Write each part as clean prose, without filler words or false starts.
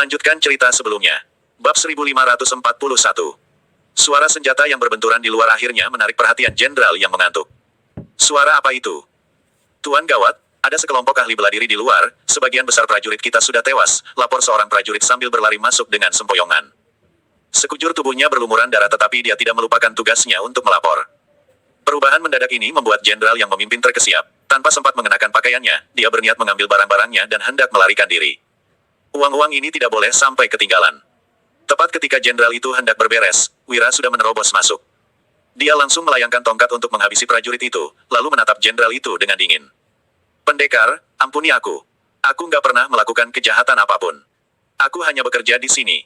Melanjutkan cerita sebelumnya. Bab 1541. Suara senjata yang berbenturan di luar akhirnya menarik perhatian jenderal yang mengantuk. Suara apa itu? Tuan gawat, ada sekelompok ahli bela diri di luar, sebagian besar prajurit kita sudah tewas, lapor seorang prajurit sambil berlari masuk dengan sempoyongan. Sekujur tubuhnya berlumuran darah tetapi dia tidak melupakan tugasnya untuk melapor. Perubahan mendadak ini membuat jenderal yang memimpin terkesiap. Tanpa sempat mengenakan pakaiannya, dia berniat mengambil barang-barangnya dan hendak melarikan diri. Uang-uang ini tidak boleh sampai ketinggalan. Tepat ketika jenderal itu hendak berberes, Wira sudah menerobos masuk. Dia langsung melayangkan tongkat untuk menghabisi prajurit itu, lalu menatap jenderal itu dengan dingin. Pendekar, ampuni aku. Aku nggak pernah melakukan kejahatan apapun. Aku hanya bekerja di sini.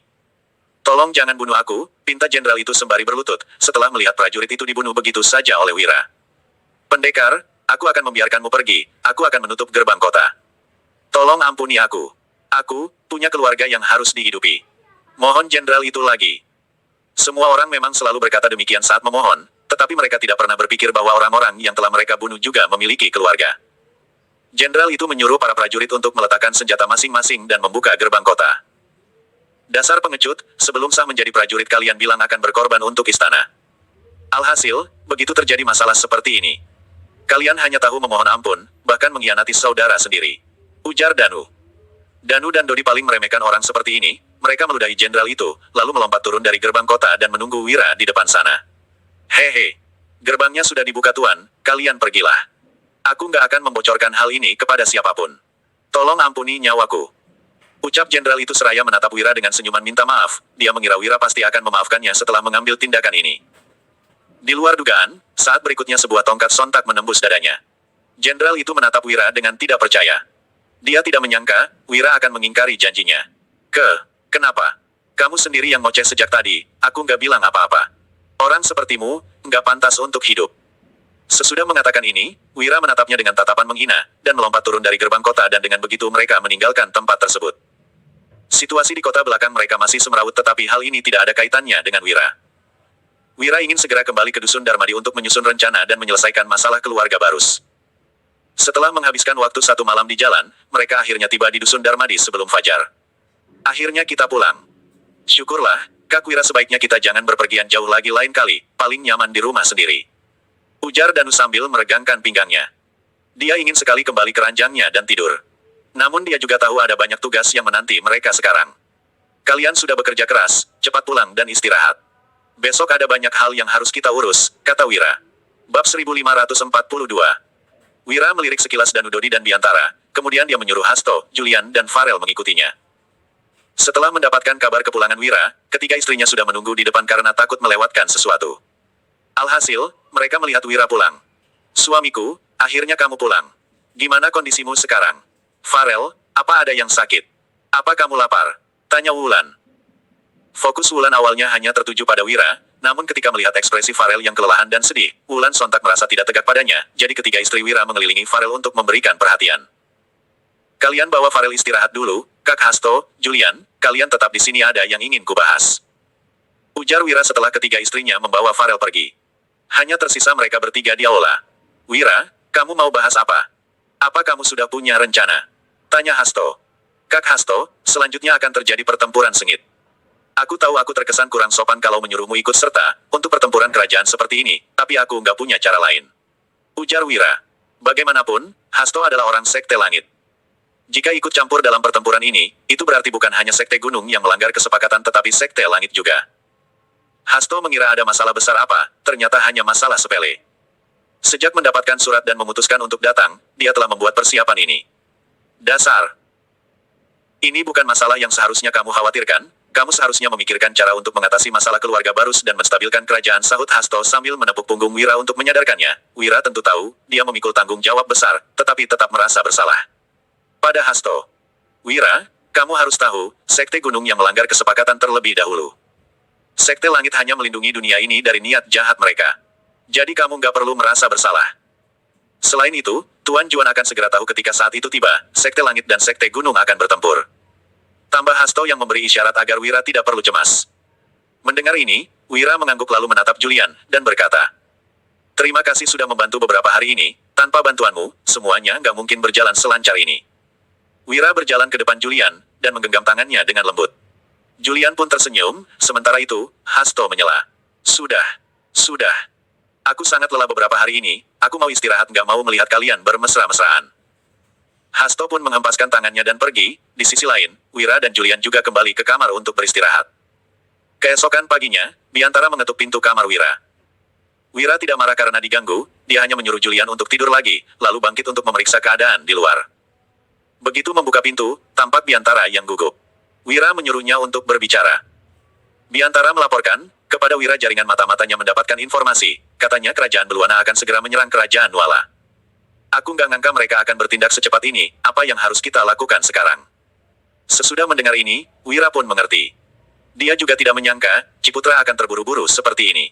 Tolong jangan bunuh aku, pinta jenderal itu sembari berlutut, setelah melihat prajurit itu dibunuh begitu saja oleh Wira. Pendekar, aku akan membiarkanmu pergi, aku akan menutup gerbang kota. Tolong ampuni aku. Aku punya keluarga yang harus dihidupi. Mohon jenderal itu lagi. Semua orang memang selalu berkata demikian saat memohon, tetapi mereka tidak pernah berpikir bahwa orang-orang yang telah mereka bunuh juga memiliki keluarga. Jenderal itu menyuruh para prajurit untuk meletakkan senjata masing-masing dan membuka gerbang kota. Dasar pengecut, sebelum sah menjadi prajurit kalian bilang akan berkorban untuk istana. Alhasil, begitu terjadi masalah seperti ini. Kalian hanya tahu memohon ampun, bahkan mengkhianati saudara sendiri. Ujar Danu. Danu dan Dodi paling meremehkan orang seperti ini. Mereka meludahi jenderal itu, lalu melompat turun dari gerbang kota dan menunggu Wira di depan sana. Hehe. Gerbangnya sudah dibuka tuan, kalian pergilah. Aku nggak akan membocorkan hal ini kepada siapapun. Tolong ampuni nyawaku. Ucap jenderal itu seraya menatap Wira dengan senyuman minta maaf, dia mengira Wira pasti akan memaafkannya setelah mengambil tindakan ini. Di luar dugaan, saat berikutnya sebuah tongkat sontak menembus dadanya. Jenderal itu menatap Wira dengan tidak percaya. Dia tidak menyangka, Wira akan mengingkari janjinya. Kenapa? Kamu sendiri yang ngoceh sejak tadi, aku nggak bilang apa-apa. Orang sepertimu, nggak pantas untuk hidup. Sesudah mengatakan ini, Wira menatapnya dengan tatapan menghina, dan melompat turun dari gerbang kota dan dengan begitu mereka meninggalkan tempat tersebut. Situasi di kota belakang mereka masih semrawut tetapi hal ini tidak ada kaitannya dengan Wira. Wira ingin segera kembali ke Dusun Darmadi untuk menyusun rencana dan menyelesaikan masalah keluarga Barus. Setelah menghabiskan waktu 1 malam di jalan, mereka akhirnya tiba di Dusun Darmadi sebelum fajar. Akhirnya kita pulang. Syukurlah, Kak Wira sebaiknya kita jangan berpergian jauh lagi lain kali, paling nyaman di rumah sendiri. Ujar Danu sambil meregangkan pinggangnya. Dia ingin sekali kembali ke ranjangnya dan tidur. Namun dia juga tahu ada banyak tugas yang menanti mereka sekarang. Kalian sudah bekerja keras, cepat pulang dan istirahat. Besok ada banyak hal yang harus kita urus, kata Wira. Bab 1542. Wira melirik sekilas Danu, Dodi dan Biantara, kemudian dia menyuruh Hasto, Julian dan Farel mengikutinya. Setelah mendapatkan kabar kepulangan Wira, ketiga istrinya sudah menunggu di depan karena takut melewatkan sesuatu. Alhasil, mereka melihat Wira pulang. Suamiku, akhirnya kamu pulang. Gimana kondisimu sekarang? Farel, apa ada yang sakit? Apa kamu lapar? Tanya Wulan. Fokus Wulan awalnya hanya tertuju pada Wira, namun ketika melihat ekspresi Farel yang kelelahan dan sedih, Wulan sontak merasa tidak tegak padanya, jadi ketiga istri Wira mengelilingi Farel untuk memberikan perhatian. Kalian bawa Farel istirahat dulu, Kak Hasto, Julian, kalian tetap di sini ada yang ingin kubahas. Ujar Wira setelah ketiga istrinya membawa Farel pergi. Hanya tersisa mereka bertiga di aula. Wira, kamu mau bahas apa? Apa kamu sudah punya rencana? Tanya Hasto. Kak Hasto, selanjutnya akan terjadi pertempuran sengit. Aku tahu aku terkesan kurang sopan kalau menyuruhmu ikut serta, untuk pertempuran kerajaan seperti ini, tapi aku nggak punya cara lain. Ujar Wira. Bagaimanapun, Hasto adalah orang Sekte Langit. Jika ikut campur dalam pertempuran ini, itu berarti bukan hanya Sekte Gunung yang melanggar kesepakatan tetapi Sekte Langit juga. Hasto mengira ada masalah besar apa, ternyata hanya masalah sepele. Sejak mendapatkan surat dan memutuskan untuk datang, dia telah membuat persiapan ini. Dasar. Ini bukan masalah yang seharusnya kamu khawatirkan, kamu seharusnya memikirkan cara untuk mengatasi masalah keluarga Barus dan menstabilkan kerajaan, sahut Hasto sambil menepuk punggung Wira untuk menyadarkannya. Wira tentu tahu, dia memikul tanggung jawab besar, tetapi tetap merasa bersalah. Pada Hasto. Wira, kamu harus tahu, Sekte Gunung yang melanggar kesepakatan terlebih dahulu. Sekte Langit hanya melindungi dunia ini dari niat jahat mereka. Jadi kamu nggak perlu merasa bersalah. Selain itu, Tuan Juan akan segera tahu ketika saat itu tiba, Sekte Langit dan Sekte Gunung akan bertempur. Tambah Hasto yang memberi isyarat agar Wira tidak perlu cemas. Mendengar ini, Wira mengangguk lalu menatap Julian, dan berkata, Terima kasih sudah membantu beberapa hari ini, tanpa bantuanmu, semuanya nggak mungkin berjalan selancar ini. Wira berjalan ke depan Julian, dan menggenggam tangannya dengan lembut. Julian pun tersenyum, sementara itu, Hasto menyela. Sudah. Aku sangat lelah beberapa hari ini, aku mau istirahat nggak mau melihat kalian bermesra-mesraan. Hasto pun menghempaskan tangannya dan pergi, di sisi lain, Wira dan Julian juga kembali ke kamar untuk beristirahat. Keesokan paginya, Biantara mengetuk pintu kamar Wira. Wira tidak marah karena diganggu, dia hanya menyuruh Julian untuk tidur lagi, lalu bangkit untuk memeriksa keadaan di luar. Begitu membuka pintu, tampak Biantara yang gugup. Wira menyuruhnya untuk berbicara. Biantara melaporkan, kepada Wira jaringan mata-matanya mendapatkan informasi, katanya kerajaan Beluana akan segera menyerang kerajaan Nuala. Aku nggak ngangka mereka akan bertindak secepat ini, apa yang harus kita lakukan sekarang? Sesudah mendengar ini, Wira pun mengerti. Dia juga tidak menyangka, Ciputra akan terburu-buru seperti ini.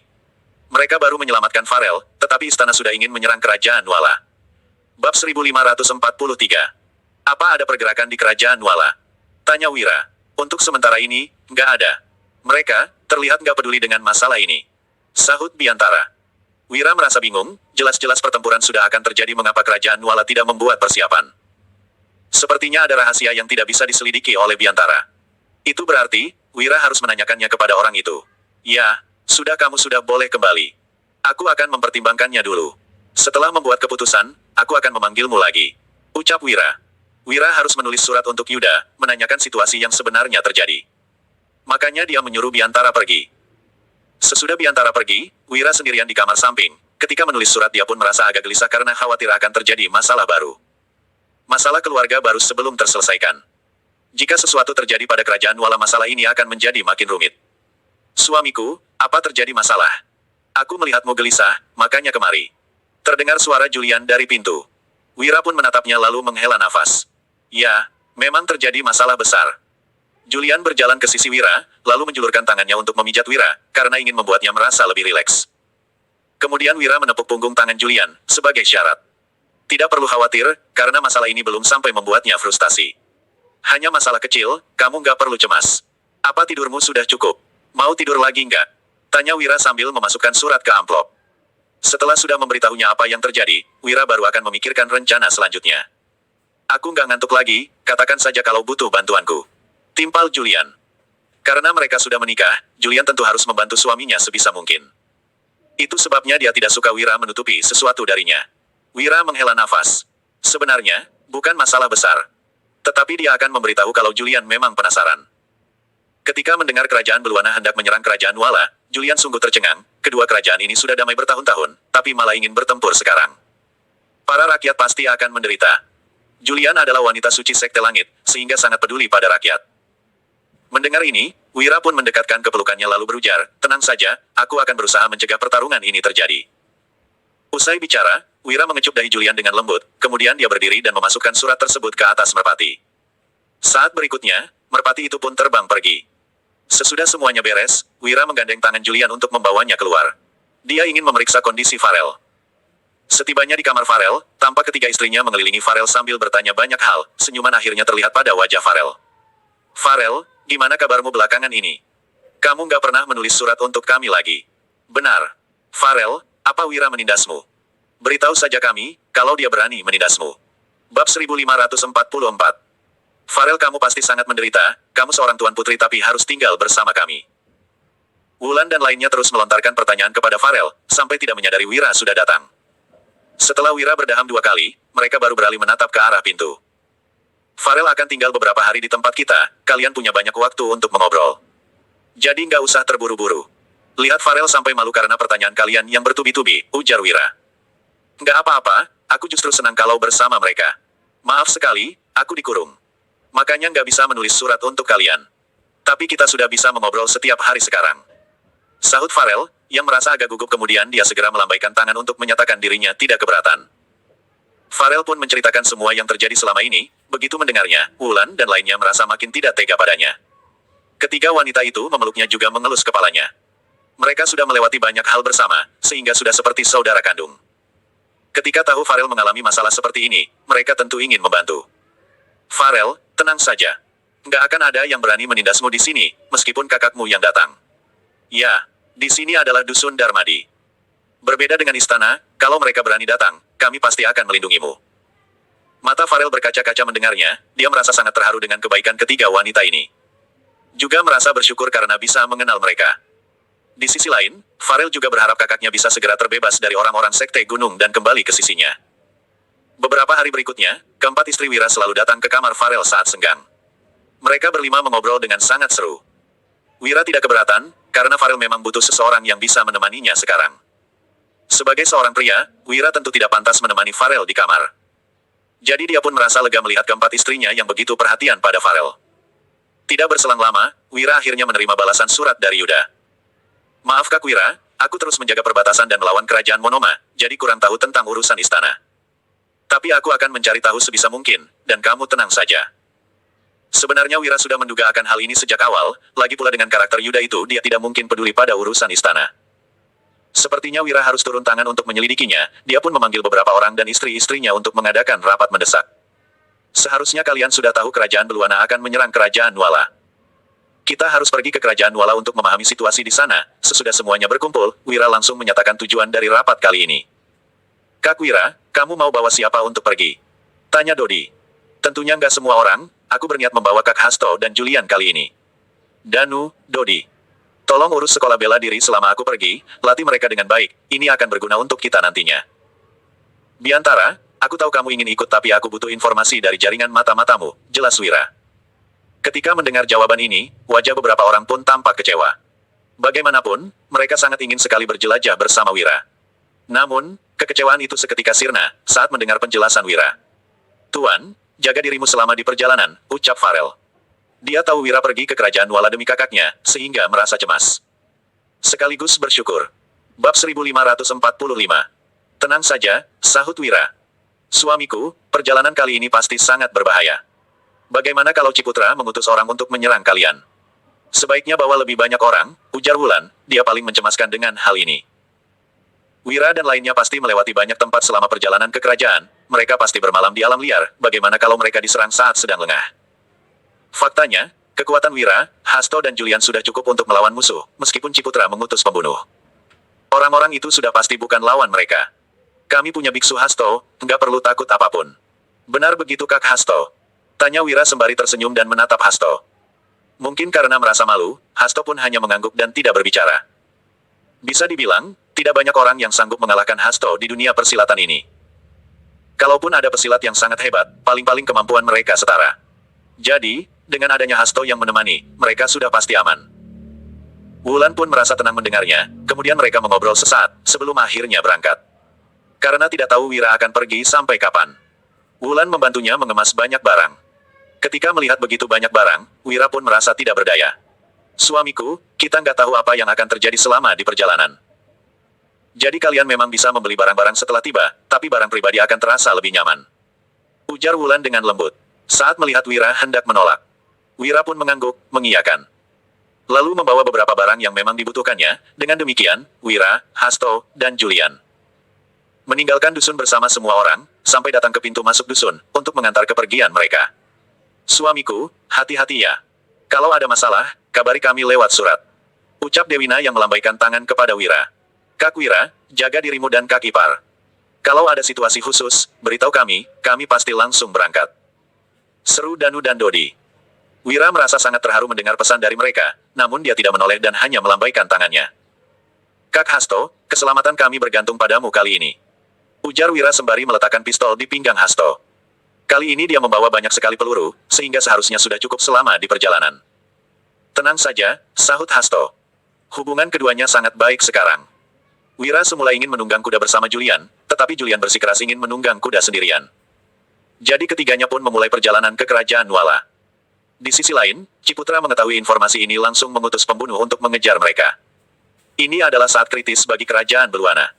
Mereka baru menyelamatkan Farel, tetapi istana sudah ingin menyerang kerajaan Nuala. Bab 1543. Apa ada pergerakan di kerajaan Nuala? Tanya Wira. Untuk sementara ini, nggak ada. Mereka, terlihat nggak peduli dengan masalah ini. Sahut Biantara. Wira merasa bingung, jelas-jelas pertempuran sudah akan terjadi mengapa kerajaan Nuala tidak membuat persiapan. Sepertinya ada rahasia yang tidak bisa diselidiki oleh Biantara. Itu berarti, Wira harus menanyakannya kepada orang itu. Ya, kamu sudah boleh kembali. Aku akan mempertimbangkannya dulu. Setelah membuat keputusan, aku akan memanggilmu lagi. Ucap Wira. Wira harus menulis surat untuk Yuda, menanyakan situasi yang sebenarnya terjadi. Makanya dia menyuruh Biantara pergi. Sesudah Biantara pergi, Wira sendirian di kamar samping. Ketika menulis surat dia pun merasa agak gelisah karena khawatir akan terjadi masalah baru. Masalah keluarga baru sebelum terselesaikan. Jika sesuatu terjadi pada kerajaan Nuala masalah ini akan menjadi makin rumit. Suamiku, apa terjadi masalah? Aku melihatmu gelisah, makanya kemari. Terdengar suara Julian dari pintu. Wira pun menatapnya lalu menghela nafas. Ya, memang terjadi masalah besar. Julian berjalan ke sisi Wira, lalu menjulurkan tangannya untuk memijat Wira, karena ingin membuatnya merasa lebih rileks. Kemudian Wira menepuk punggung tangan Julian, sebagai syarat. Tidak perlu khawatir, karena masalah ini belum sampai membuatnya frustasi. Hanya masalah kecil, kamu nggak perlu cemas. Apa tidurmu sudah cukup? Mau tidur lagi nggak? Tanya Wira sambil memasukkan surat ke amplop. Setelah sudah memberitahunya apa yang terjadi, Wira baru akan memikirkan rencana selanjutnya. Aku nggak ngantuk lagi, katakan saja kalau butuh bantuanku. Timpal Julian. Karena mereka sudah menikah, Julian tentu harus membantu suaminya sebisa mungkin. Itu sebabnya dia tidak suka Wira menutupi sesuatu darinya. Wira menghela nafas. Sebenarnya, bukan masalah besar. Tetapi dia akan memberitahu kalau Julian memang penasaran. Ketika mendengar kerajaan Beluana hendak menyerang kerajaan Nuala, Julian sungguh tercengang, kedua kerajaan ini sudah damai bertahun-tahun, tapi malah ingin bertempur sekarang. Para rakyat pasti akan menderita. Julian adalah wanita suci Sekte Langit, sehingga sangat peduli pada rakyat. Mendengar ini, Wira pun mendekatkan kepelukannya lalu berujar, tenang saja, aku akan berusaha mencegah pertarungan ini terjadi. Usai bicara, Wira mengecup dahi Julian dengan lembut, kemudian dia berdiri dan memasukkan surat tersebut ke atas merpati. Saat berikutnya, merpati itu pun terbang pergi. Sesudah semuanya beres, Wira menggandeng tangan Julian untuk membawanya keluar. Dia ingin memeriksa kondisi Farel. Setibanya di kamar Farel, tampak ketiga istrinya mengelilingi Farel sambil bertanya banyak hal, senyuman akhirnya terlihat pada wajah Farel. Farel, gimana kabarmu belakangan ini? Kamu nggak pernah menulis surat untuk kami lagi. Benar. Farel, apa Wira menindasmu? Beritahu saja kami, kalau dia berani menindasmu. Bab 1544. Farel, kamu pasti sangat menderita, kamu seorang tuan putri tapi harus tinggal bersama kami. Wulan dan lainnya terus melontarkan pertanyaan kepada Farel, sampai tidak menyadari Wira sudah datang. Setelah Wira berdaham 2 kali, mereka baru beralih menatap ke arah pintu. Farel akan tinggal beberapa hari di tempat kita, kalian punya banyak waktu untuk mengobrol. Jadi nggak usah terburu-buru. Lihat Farel sampai malu karena pertanyaan kalian yang bertubi-tubi, ujar Wira. Nggak apa-apa, aku justru senang kalau bersama mereka. Maaf sekali, aku dikurung. Makanya nggak bisa menulis surat untuk kalian. Tapi kita sudah bisa mengobrol setiap hari sekarang. Sahut Farel, yang merasa agak gugup kemudian dia segera melambaikan tangan untuk menyatakan dirinya tidak keberatan. Farel pun menceritakan semua yang terjadi selama ini, begitu mendengarnya, Wulan dan lainnya merasa makin tidak tega padanya. Ketiga wanita itu memeluknya juga mengelus kepalanya. Mereka sudah melewati banyak hal bersama, sehingga sudah seperti saudara kandung. Ketika tahu Farel mengalami masalah seperti ini, mereka tentu ingin membantu. Farel, tenang saja. Nggak akan ada yang berani menindasmu di sini, meskipun kakakmu yang datang. Ya, di sini adalah Dusun Darmadi. Berbeda dengan istana, kalau mereka berani datang, kami pasti akan melindungimu. Mata Farel berkaca-kaca mendengarnya, dia merasa sangat terharu dengan kebaikan ketiga wanita ini. Juga merasa bersyukur karena bisa mengenal mereka. Di sisi lain, Farel juga berharap kakaknya bisa segera terbebas dari orang-orang sekte gunung dan kembali ke sisinya. Beberapa hari berikutnya, keempat istri Wira selalu datang ke kamar Farel saat senggang. Mereka berlima mengobrol dengan sangat seru. Wira tidak keberatan, karena Farel memang butuh seseorang yang bisa menemaninya sekarang. Sebagai seorang pria, Wira tentu tidak pantas menemani Farel di kamar. Jadi dia pun merasa lega melihat keempat istrinya yang begitu perhatian pada Farel. Tidak berselang lama, Wira akhirnya menerima balasan surat dari Yuda. Maaf Kak Wira, aku terus menjaga perbatasan dan melawan kerajaan Monoma, jadi kurang tahu tentang urusan istana. Tapi aku akan mencari tahu sebisa mungkin, dan kamu tenang saja. Sebenarnya Wira sudah menduga akan hal ini sejak awal, lagi pula dengan karakter Yuda itu dia tidak mungkin peduli pada urusan istana. Sepertinya Wira harus turun tangan untuk menyelidikinya, dia pun memanggil beberapa orang dan istri-istrinya untuk mengadakan rapat mendesak. Seharusnya kalian sudah tahu kerajaan Beluana akan menyerang kerajaan Nuala. Kita harus pergi ke kerajaan Nuala untuk memahami situasi di sana. Sesudah semuanya berkumpul, Wira langsung menyatakan tujuan dari rapat kali ini. Kak Wira, kamu mau bawa siapa untuk pergi? Tanya Dodi. Tentunya nggak semua orang, aku berniat membawa Kak Hasto dan Julian kali ini. Danu, Dodi. Tolong urus sekolah bela diri selama aku pergi, latih mereka dengan baik, ini akan berguna untuk kita nantinya. Biantara, aku tahu kamu ingin ikut tapi aku butuh informasi dari jaringan mata-matamu, jelas Wira. Ketika mendengar jawaban ini, wajah beberapa orang pun tampak kecewa. Bagaimanapun, mereka sangat ingin sekali berjelajah bersama Wira. Namun, kekecewaan itu seketika sirna saat mendengar penjelasan Wira. Tuan, jaga dirimu selama di perjalanan, ucap Farel. Dia tahu Wira pergi ke kerajaan Nuala demi kakaknya, sehingga merasa cemas. Sekaligus bersyukur. Bab 1545. Tenang saja, sahut Wira. Suamiku, perjalanan kali ini pasti sangat berbahaya. Bagaimana kalau Ciputra mengutus orang untuk menyerang kalian? Sebaiknya bawa lebih banyak orang, ujar Wulan, dia paling mencemaskan dengan hal ini. Wira dan lainnya pasti melewati banyak tempat selama perjalanan ke kerajaan, mereka pasti bermalam di alam liar, bagaimana kalau mereka diserang saat sedang lengah? Faktanya, kekuatan Wira, Hasto dan Julian sudah cukup untuk melawan musuh, meskipun Ciputra mengutus pembunuh. Orang-orang itu sudah pasti bukan lawan mereka. Kami punya biksu Hasto, nggak perlu takut apapun. Benar begitu Kak Hasto? Tanya Wira sembari tersenyum dan menatap Hasto. Mungkin karena merasa malu, Hasto pun hanya mengangguk dan tidak berbicara. Bisa dibilang, tidak banyak orang yang sanggup mengalahkan Hasto di dunia persilatan ini. Kalaupun ada pesilat yang sangat hebat, paling-paling kemampuan mereka setara. Jadi, dengan adanya Hasto yang menemani, mereka sudah pasti aman. Wulan pun merasa tenang mendengarnya, kemudian mereka mengobrol sesaat, sebelum akhirnya berangkat. Karena tidak tahu Wira akan pergi sampai kapan. Wulan membantunya mengemas banyak barang. Ketika melihat begitu banyak barang, Wira pun merasa tidak berdaya. Suamiku, kita nggak tahu apa yang akan terjadi selama di perjalanan. Jadi kalian memang bisa membeli barang-barang setelah tiba, tapi barang pribadi akan terasa lebih nyaman. Ujar Wulan dengan lembut. Saat melihat Wira hendak menolak. Wira pun mengangguk, mengiyakan. Lalu membawa beberapa barang yang memang dibutuhkannya, dengan demikian, Wira, Hasto, dan Julian meninggalkan dusun bersama semua orang, sampai datang ke pintu masuk dusun, untuk mengantar kepergian mereka. Suamiku, hati-hati ya. Kalau ada masalah, kabari kami lewat surat. Ucap Dewina yang melambaikan tangan kepada Wira. Kak Wira, jaga dirimu dan Kak Ipar. Kalau ada situasi khusus, beritahu kami pasti langsung berangkat. Seru Danu dan Dodi. Wira merasa sangat terharu mendengar pesan dari mereka, namun dia tidak menoleh dan hanya melambaikan tangannya. Kak Hasto, keselamatan kami bergantung padamu kali ini. Ujar Wira sembari meletakkan pistol di pinggang Hasto. Kali ini dia membawa banyak sekali peluru, sehingga seharusnya sudah cukup selama di perjalanan. Tenang saja, sahut Hasto. Hubungan keduanya sangat baik sekarang. Wira semula ingin menunggang kuda bersama Julian, tetapi Julian bersikeras ingin menunggang kuda sendirian. Jadi ketiganya pun memulai perjalanan ke kerajaan Nuala. Di sisi lain, Ciputra mengetahui informasi ini langsung mengutus pembunuh untuk mengejar mereka. Ini adalah saat kritis bagi kerajaan Beluana.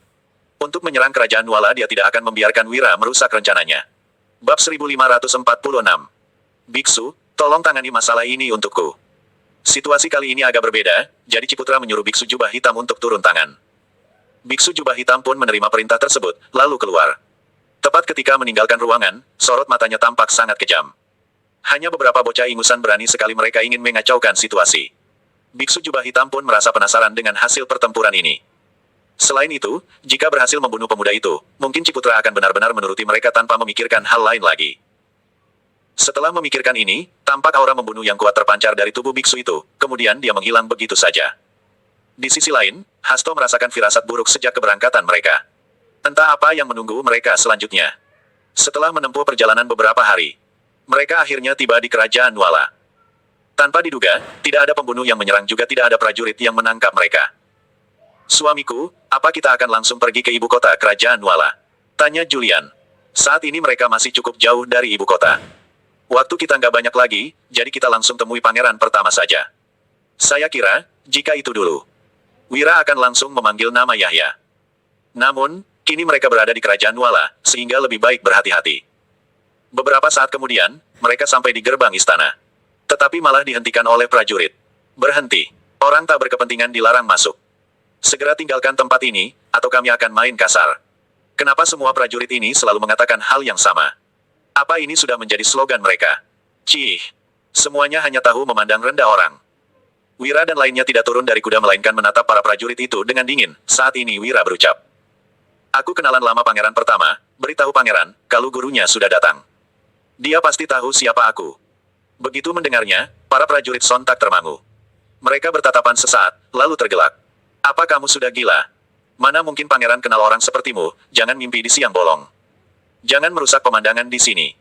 Untuk menyerang kerajaan Nuala dia tidak akan membiarkan Wira merusak rencananya. Bab 1546. Biksu, tolong tangani masalah ini untukku. Situasi kali ini agak berbeda, jadi Ciputra menyuruh Biksu Jubah Hitam untuk turun tangan. Biksu Jubah Hitam pun menerima perintah tersebut, lalu keluar. Tepat ketika meninggalkan ruangan, sorot matanya tampak sangat kejam. Hanya beberapa bocah ingusan berani sekali mereka ingin mengacaukan situasi. Biksu Jubah Hitam pun merasa penasaran dengan hasil pertempuran ini. Selain itu, jika berhasil membunuh pemuda itu, mungkin Ciputra akan benar-benar menuruti mereka tanpa memikirkan hal lain lagi. Setelah memikirkan ini, tampak aura membunuh yang kuat terpancar dari tubuh biksu itu, kemudian dia menghilang begitu saja. Di sisi lain, Hasto merasakan firasat buruk sejak keberangkatan mereka. Entah apa yang menunggu mereka selanjutnya. Setelah menempuh perjalanan beberapa hari, mereka akhirnya tiba di kerajaan Nuala. Tanpa diduga, tidak ada pembunuh yang menyerang juga tidak ada prajurit yang menangkap mereka. "Suamiku, apa kita akan langsung pergi ke ibu kota kerajaan Nuala?" tanya Julian. Saat ini mereka masih cukup jauh dari ibu kota. "Waktu kita nggak banyak lagi, jadi kita langsung temui pangeran pertama saja." "Saya kira, jika itu dulu." Wira akan langsung memanggil nama Yahya. Namun, kini mereka berada di kerajaan Nuala, sehingga lebih baik berhati-hati. Beberapa saat kemudian, mereka sampai di gerbang istana. Tetapi malah dihentikan oleh prajurit. "Berhenti. Orang tak berkepentingan dilarang masuk. Segera tinggalkan tempat ini, atau kami akan main kasar." Kenapa semua prajurit ini selalu mengatakan hal yang sama? Apa ini sudah menjadi slogan mereka? Cih. Semuanya hanya tahu memandang rendah orang. Wira dan lainnya tidak turun dari kuda melainkan menatap para prajurit itu dengan dingin. Saat ini Wira berucap. "Aku kenalan lama pangeran pertama, beritahu pangeran, kalau gurunya sudah datang. Dia pasti tahu siapa aku." Begitu mendengarnya, para prajurit sontak termangu. Mereka bertatapan sesaat, lalu tergelak. "Apa kamu sudah gila? Mana mungkin pangeran kenal orang sepertimu, jangan mimpi di siang bolong. Jangan merusak pemandangan di sini.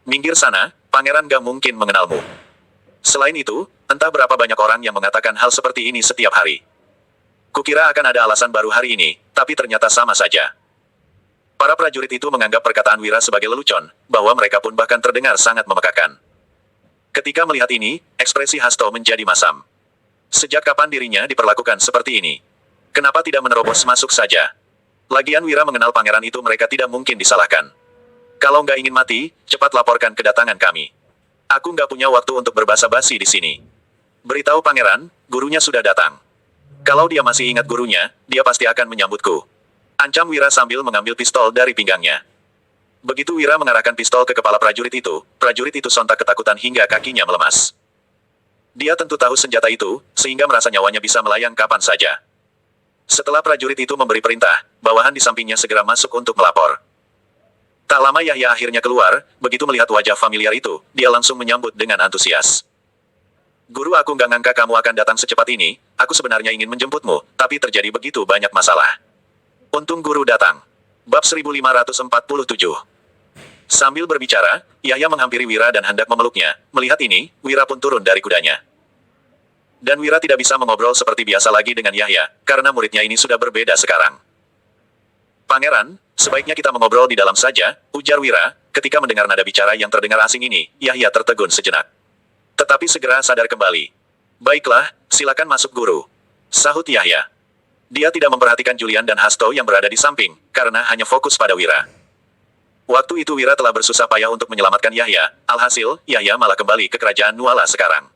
Minggir sana, pangeran gak mungkin mengenalmu." Selain itu, entah berapa banyak orang yang mengatakan hal seperti ini setiap hari. Kukira akan ada alasan baru hari ini, tapi ternyata sama saja. Para prajurit itu menganggap perkataan Wira sebagai lelucon, bahwa mereka pun bahkan terdengar sangat memekakan. Ketika melihat ini, ekspresi Hasto menjadi masam. Sejak kapan dirinya diperlakukan seperti ini? Kenapa tidak menerobos masuk saja? Lagian Wira mengenal pangeran itu mereka tidak mungkin disalahkan. "Kalau nggak ingin mati, cepat laporkan kedatangan kami. Aku nggak punya waktu untuk berbasa-basi di sini. Beritahu pangeran, gurunya sudah datang. Kalau dia masih ingat gurunya, dia pasti akan menyambutku." Ancam Wira sambil mengambil pistol dari pinggangnya. Begitu Wira mengarahkan pistol ke kepala prajurit itu sontak ketakutan hingga kakinya melemas. Dia tentu tahu senjata itu, sehingga merasa nyawanya bisa melayang kapan saja. Setelah prajurit itu memberi perintah, bawahan di sampingnya segera masuk untuk melapor. Tak lama Yahya akhirnya keluar, begitu melihat wajah familiar itu, dia langsung menyambut dengan antusias. "Guru, aku nggak ngangka kamu akan datang secepat ini, aku sebenarnya ingin menjemputmu, tapi terjadi begitu banyak masalah. Untung guru datang." Bab 1547. Sambil berbicara, Yahya menghampiri Wira dan hendak memeluknya. Melihat ini, Wira pun turun dari kudanya. Dan Wira tidak bisa mengobrol seperti biasa lagi dengan Yahya, karena muridnya ini sudah berbeda sekarang. "Pangeran, sebaiknya kita mengobrol di dalam saja," ujar Wira. Ketika mendengar nada bicara yang terdengar asing ini, Yahya tertegun sejenak. Tetapi segera sadar kembali. "Baiklah, silakan masuk guru," sahut Yahya. Dia tidak memperhatikan Julian dan Hasto yang berada di samping, karena hanya fokus pada Wira. Waktu itu Wira telah bersusah payah untuk menyelamatkan Yahya, alhasil, Yahya malah kembali ke kerajaan Nuala sekarang.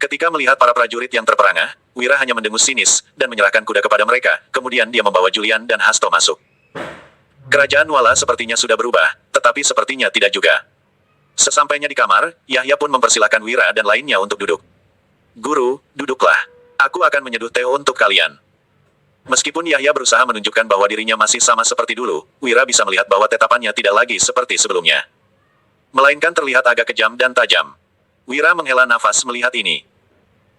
Ketika melihat para prajurit yang terperangah, Wira hanya mendengus sinis, dan menyerahkan kuda kepada mereka, kemudian dia membawa Julian dan Hasto masuk. Kerajaan Nuala sepertinya sudah berubah, tetapi sepertinya tidak juga. Sesampainya di kamar, Yahya pun mempersilahkan Wira dan lainnya untuk duduk. "Guru, duduklah. Aku akan menyeduh teh untuk kalian." Meskipun Yahya berusaha menunjukkan bahwa dirinya masih sama seperti dulu, Wira bisa melihat bahwa tatapannya tidak lagi seperti sebelumnya. Melainkan terlihat agak kejam dan tajam. Wira menghela nafas melihat ini.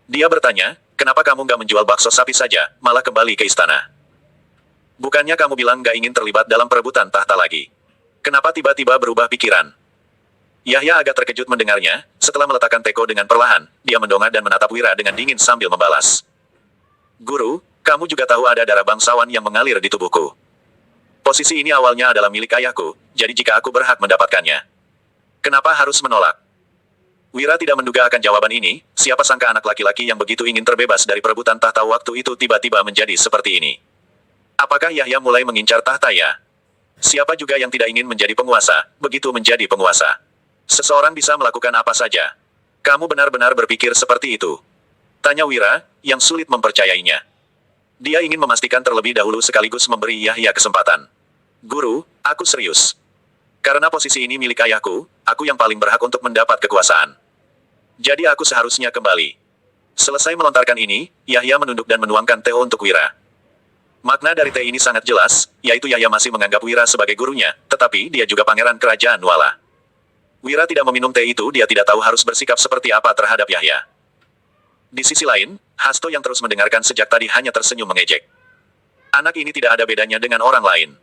Dia bertanya, "Kenapa kamu nggak menjual bakso sapi saja, malah kembali ke istana? Bukannya kamu bilang nggak ingin terlibat dalam perebutan tahta lagi? Kenapa tiba-tiba berubah pikiran?" Yahya agak terkejut mendengarnya, setelah meletakkan teko dengan perlahan, dia mendongak dan menatap Wira dengan dingin sambil membalas. "Guru, kamu juga tahu ada darah bangsawan yang mengalir di tubuhku. Posisi ini awalnya adalah milik ayahku, jadi jika aku berhak mendapatkannya, kenapa harus menolak?" Wira tidak menduga akan jawaban ini, siapa sangka anak laki-laki yang begitu ingin terbebas dari perebutan tahta waktu itu tiba-tiba menjadi seperti ini. Apakah Yahya mulai mengincar tahta ya? Siapa juga yang tidak ingin menjadi penguasa, begitu menjadi penguasa? Seseorang bisa melakukan apa saja. "Kamu benar-benar berpikir seperti itu?" tanya Wira, yang sulit mempercayainya. Dia ingin memastikan terlebih dahulu sekaligus memberi Yahya kesempatan. "Guru, aku serius. Karena posisi ini milik ayahku, aku yang paling berhak untuk mendapat kekuasaan. Jadi aku seharusnya kembali." Selesai melontarkan ini, Yahya menunduk dan menuangkan teh untuk Wira. Makna dari teh ini sangat jelas, yaitu Yahya masih menganggap Wira sebagai gurunya, tetapi dia juga pangeran kerajaan Nuala. Wira tidak meminum teh itu, dia tidak tahu harus bersikap seperti apa terhadap Yahya. Di sisi lain, Hasto yang terus mendengarkan sejak tadi hanya tersenyum mengejek. Anak ini tidak ada bedanya dengan orang lain.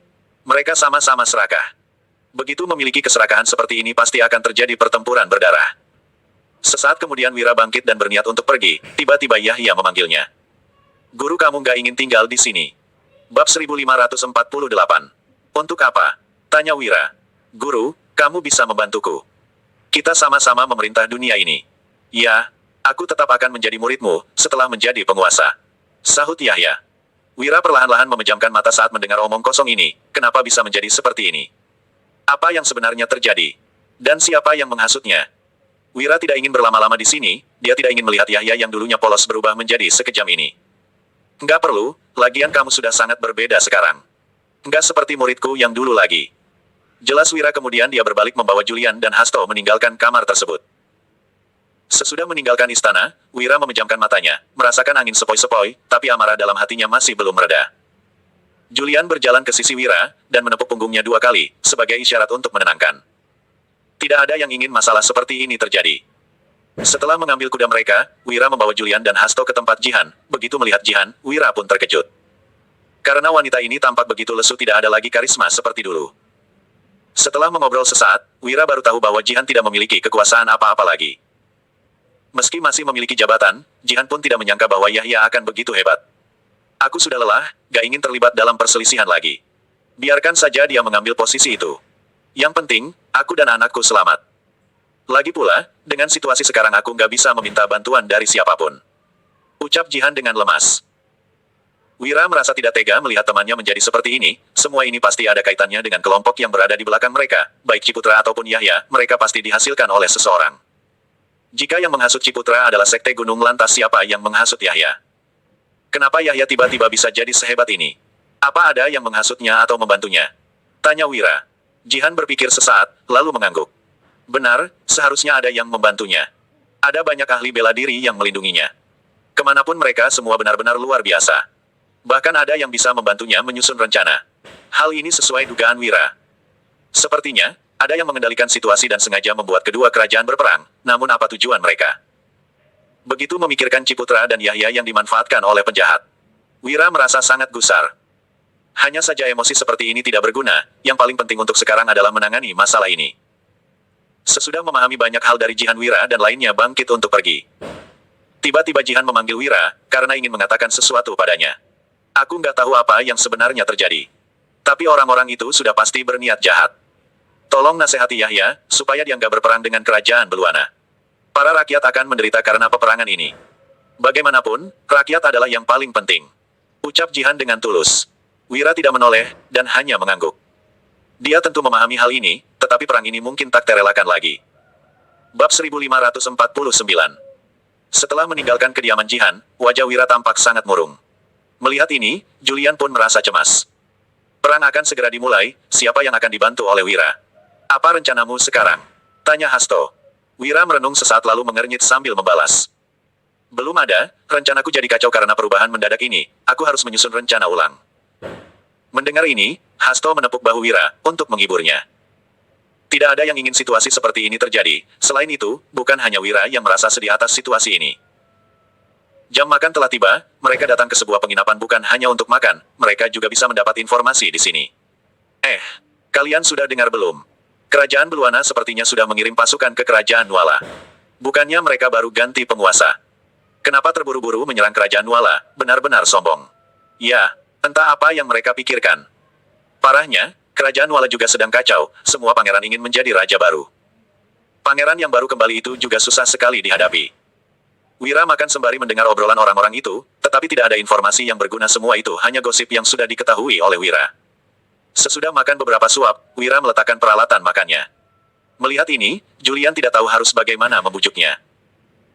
Mereka sama-sama serakah. Begitu memiliki keserakahan seperti ini pasti akan terjadi pertempuran berdarah. Sesaat kemudian Wira bangkit dan berniat untuk pergi, tiba-tiba Yahya memanggilnya. Guru, kamu nggak ingin tinggal di sini? Bab 1548. Untuk apa? Tanya Wira. Guru, kamu bisa membantuku. Kita sama-sama memerintah dunia ini. Ya, aku tetap akan menjadi muridmu, setelah menjadi penguasa. Sahut Yahya. Wira perlahan-lahan memejamkan mata saat mendengar omong kosong ini. Kenapa bisa menjadi seperti ini? Apa yang sebenarnya terjadi? Dan siapa yang menghasutnya? Wira tidak ingin berlama-lama di sini, dia tidak ingin melihat Yahya yang dulunya polos berubah menjadi sekejam ini. Nggak perlu, lagian kamu sudah sangat berbeda sekarang. Nggak seperti muridku yang dulu lagi. Jelas Wira. Kemudian dia berbalik membawa Julian dan Hasto meninggalkan kamar tersebut. Sesudah meninggalkan istana, Wira memejamkan matanya, merasakan angin sepoi-sepoi, tapi amarah dalam hatinya masih belum mereda. Julian berjalan ke sisi Wira, dan menepuk punggungnya 2 kali, sebagai isyarat untuk menenangkan. Tidak ada yang ingin masalah seperti ini terjadi. Setelah mengambil kuda mereka, Wira membawa Julian dan Hasto ke tempat Jihan. Begitu melihat Jihan, Wira pun terkejut. Karena wanita ini tampak begitu lesu, tidak ada lagi karisma seperti dulu. Setelah mengobrol sesaat, Wira baru tahu bahwa Jihan tidak memiliki kekuasaan apa-apa lagi. Meski masih memiliki jabatan, Jihan pun tidak menyangka bahwa Yahya akan begitu hebat. Aku sudah lelah, gak ingin terlibat dalam perselisihan lagi. Biarkan saja dia mengambil posisi itu. Yang penting, aku dan anakku selamat. Lagi pula, dengan situasi sekarang aku nggak bisa meminta bantuan dari siapapun. Ucap Jihan dengan lemas. Wira merasa tidak tega melihat temannya menjadi seperti ini, semua ini pasti ada kaitannya dengan kelompok yang berada di belakang mereka, baik Ciputra ataupun Yahya, mereka pasti dihasilkan oleh seseorang. Jika yang menghasut Ciputra adalah Sekte Gunung, lantas siapa yang menghasut Yahya? Kenapa Yahya tiba-tiba bisa jadi sehebat ini? Apa ada yang menghasutnya atau membantunya? Tanya Wira. Jihan berpikir sesaat, lalu mengangguk. Benar, seharusnya ada yang membantunya. Ada banyak ahli bela diri yang melindunginya. Kemanapun mereka semua benar-benar luar biasa. Bahkan ada yang bisa membantunya menyusun rencana. Hal ini sesuai dugaan Wira. Sepertinya, ada yang mengendalikan situasi dan sengaja membuat kedua kerajaan berperang, namun apa tujuan mereka? Begitu memikirkan Ciputra dan Yahya yang dimanfaatkan oleh penjahat. Wira merasa sangat gusar. Hanya saja emosi seperti ini tidak berguna, yang paling penting untuk sekarang adalah menangani masalah ini. Sesudah memahami banyak hal dari Jihan, Wira dan lainnya bangkit untuk pergi. Tiba-tiba Jihan memanggil Wira, karena ingin mengatakan sesuatu padanya. Aku nggak tahu apa yang sebenarnya terjadi. Tapi orang-orang itu sudah pasti berniat jahat. Tolong nasihati Yahya, supaya dia nggak berperang dengan kerajaan Beluana. Para rakyat akan menderita karena peperangan ini. Bagaimanapun, rakyat adalah yang paling penting. Ucap Jihan dengan tulus. Wira tidak menoleh, dan hanya mengangguk. Dia tentu memahami hal ini, tetapi perang ini mungkin tak terelakkan lagi. Bab 1549. Setelah meninggalkan kediaman Jihan, wajah Wira tampak sangat murung. Melihat ini, Julian pun merasa cemas. Perang akan segera dimulai, siapa yang akan dibantu oleh Wira? Apa rencanamu sekarang? Tanya Hasto. Wira merenung sesaat lalu mengernyit sambil membalas. Belum ada, rencanaku jadi kacau karena perubahan mendadak ini, aku harus menyusun rencana ulang. Mendengar ini, Hasto menepuk bahu Wira, untuk menghiburnya. Tidak ada yang ingin situasi seperti ini terjadi, selain itu, bukan hanya Wira yang merasa sedih atas situasi ini. Jam makan telah tiba, mereka datang ke sebuah penginapan bukan hanya untuk makan, mereka juga bisa mendapat informasi di sini. Kalian sudah dengar belum? Kerajaan Beluana sepertinya sudah mengirim pasukan ke kerajaan Nuala. Bukannya mereka baru ganti penguasa. Kenapa terburu-buru menyerang kerajaan Nuala, benar-benar sombong. Ya, entah apa yang mereka pikirkan. Parahnya, kerajaan Nuala juga sedang kacau, semua pangeran ingin menjadi raja baru. Pangeran yang baru kembali itu juga susah sekali dihadapi. Wira makan sembari mendengar obrolan orang-orang itu, tetapi tidak ada informasi yang berguna, semua itu hanya gosip yang sudah diketahui oleh Wira. Sesudah makan beberapa suap, Wira meletakkan peralatan makannya. Melihat ini, Julian tidak tahu harus bagaimana membujuknya.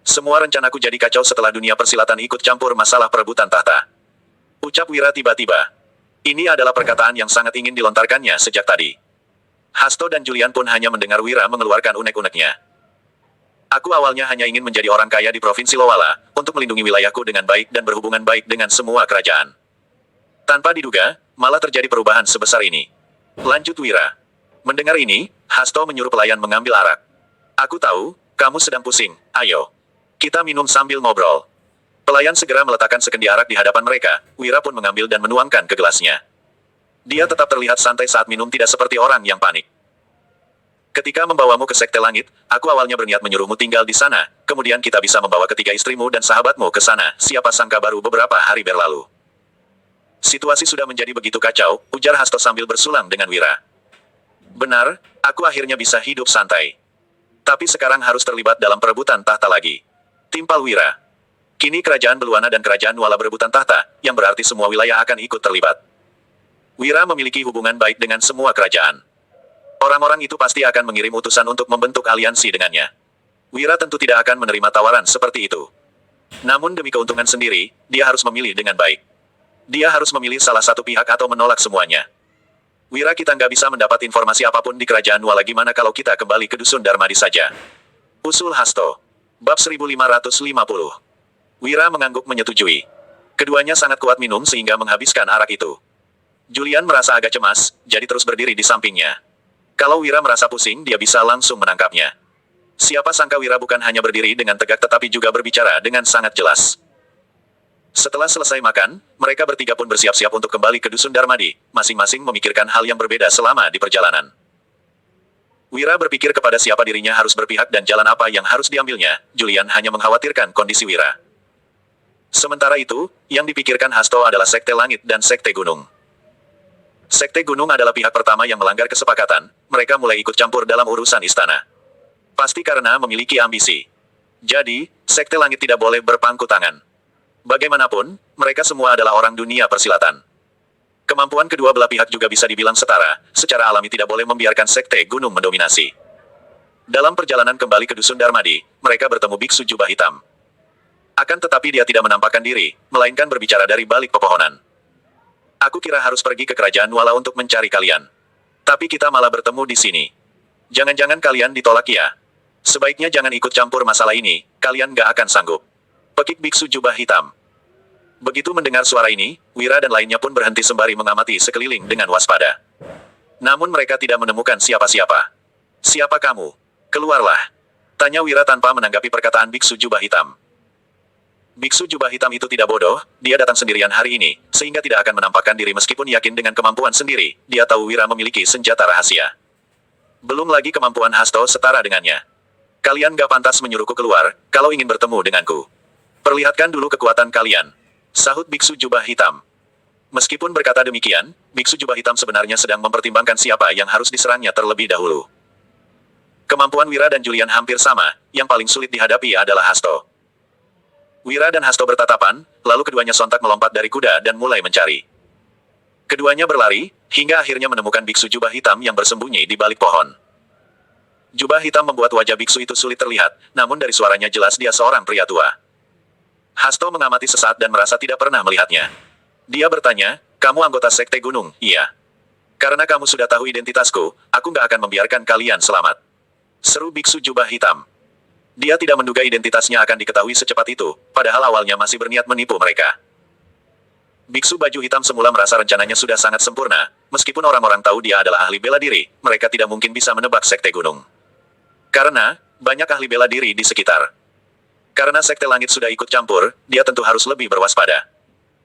Semua rencanaku jadi kacau setelah dunia persilatan ikut campur masalah perebutan tahta. Ucap Wira tiba-tiba. Ini adalah perkataan yang sangat ingin dilontarkannya sejak tadi. Hasto dan Julian pun hanya mendengar Wira mengeluarkan unek-uneknya. Aku awalnya hanya ingin menjadi orang kaya di Provinsi Lowala, untuk melindungi wilayahku dengan baik dan berhubungan baik dengan semua kerajaan. Tanpa diduga, malah terjadi perubahan sebesar ini. Lanjut Wira. Mendengar ini, Hasto menyuruh pelayan mengambil arak. Aku tahu, kamu sedang pusing, ayo. Kita minum sambil ngobrol. Pelayan segera meletakkan sekendi arak di hadapan mereka, Wira pun mengambil dan menuangkan ke gelasnya. Dia tetap terlihat santai saat minum, tidak seperti orang yang panik. Ketika membawamu ke Sekte Langit, aku awalnya berniat menyuruhmu tinggal di sana, kemudian kita bisa membawa ketiga istrimu dan sahabatmu ke sana, siapa sangka baru beberapa hari berlalu. Situasi sudah menjadi begitu kacau, ujar Hasto sambil bersulang dengan Wira. Benar, aku akhirnya bisa hidup santai. Tapi sekarang harus terlibat dalam perebutan tahta lagi. Timpal Wira. Kini kerajaan Beluana dan kerajaan Nuala berebutan tahta, yang berarti semua wilayah akan ikut terlibat. Wira memiliki hubungan baik dengan semua kerajaan. Orang-orang itu pasti akan mengirim utusan untuk membentuk aliansi dengannya. Wira tentu tidak akan menerima tawaran seperti itu. Namun demi keuntungan sendiri, dia harus memilih dengan baik. Dia harus memilih salah satu pihak atau menolak semuanya. Wira, kita nggak bisa mendapat informasi apapun di kerajaan Nuala, gimana kalau kita kembali ke Dusun Darmadi saja? Usul Hasto. Bab 1550. Wira mengangguk menyetujui. Keduanya sangat kuat minum sehingga menghabiskan arak itu. Julian merasa agak cemas, jadi terus berdiri di sampingnya. Kalau Wira merasa pusing, dia bisa langsung menangkapnya. Siapa sangka Wira bukan hanya berdiri dengan tegak tetapi juga berbicara dengan sangat jelas. Setelah selesai makan, mereka bertiga pun bersiap-siap untuk kembali ke Dusun Darmadi, masing-masing memikirkan hal yang berbeda selama di perjalanan. Wira berpikir kepada siapa dirinya harus berpihak dan jalan apa yang harus diambilnya, Julian hanya mengkhawatirkan kondisi Wira. Sementara itu, yang dipikirkan Hasto adalah Sekte Langit dan Sekte Gunung. Sekte Gunung adalah pihak pertama yang melanggar kesepakatan, mereka mulai ikut campur dalam urusan istana. Pasti karena memiliki ambisi. Jadi, Sekte Langit tidak boleh berpangku tangan. Bagaimanapun, mereka semua adalah orang dunia persilatan. Kemampuan kedua belah pihak juga bisa dibilang setara, secara alami tidak boleh membiarkan Sekte Gunung mendominasi. Dalam perjalanan kembali ke Dusun Darmadi, mereka bertemu Biksu Jubah Hitam. Akan tetapi dia tidak menampakkan diri, melainkan berbicara dari balik pepohonan. Aku kira harus pergi ke kerajaan Nuala untuk mencari kalian. Tapi kita malah bertemu di sini. Jangan-jangan kalian ditolak ya? Sebaiknya jangan ikut campur masalah ini, kalian gak akan sanggup. Pekik Biksu Jubah Hitam. Begitu mendengar suara ini, Wira dan lainnya pun berhenti sembari mengamati sekeliling dengan waspada. Namun mereka tidak menemukan siapa-siapa. Siapa kamu? Keluarlah. Tanya Wira tanpa menanggapi perkataan Biksu Jubah Hitam. Biksu Jubah Hitam itu tidak bodoh, dia datang sendirian hari ini, sehingga tidak akan menampakkan diri meskipun yakin dengan kemampuan sendiri, dia tahu Wira memiliki senjata rahasia. Belum lagi kemampuan Hasto setara dengannya. Kalian gak pantas menyuruhku keluar, kalau ingin bertemu denganku. Perlihatkan dulu kekuatan kalian. Sahut Biksu Jubah Hitam. Meskipun berkata demikian, Biksu Jubah Hitam sebenarnya sedang mempertimbangkan siapa yang harus diserangnya terlebih dahulu. Kemampuan Wira dan Julian hampir sama, yang paling sulit dihadapi adalah Hasto. Wira dan Hasto bertatapan, lalu keduanya sontak melompat dari kuda dan mulai mencari. Keduanya berlari, hingga akhirnya menemukan Biksu Jubah Hitam yang bersembunyi di balik pohon. Jubah hitam membuat wajah biksu itu sulit terlihat, namun dari suaranya jelas dia seorang pria tua. Hasto mengamati sesaat dan merasa tidak pernah melihatnya. Dia bertanya, kamu anggota Sekte Gunung, iya. Karena kamu sudah tahu identitasku, aku nggak akan membiarkan kalian selamat. Seru biksu jubah hitam. Dia tidak menduga identitasnya akan diketahui secepat itu, padahal awalnya masih berniat menipu mereka. Biksu baju hitam semula merasa rencananya sudah sangat sempurna, meskipun orang-orang tahu dia adalah ahli bela diri, mereka tidak mungkin bisa menebak Sekte Gunung. Karena, banyak ahli bela diri di sekitar. Karena Sekte Langit sudah ikut campur, dia tentu harus lebih berwaspada.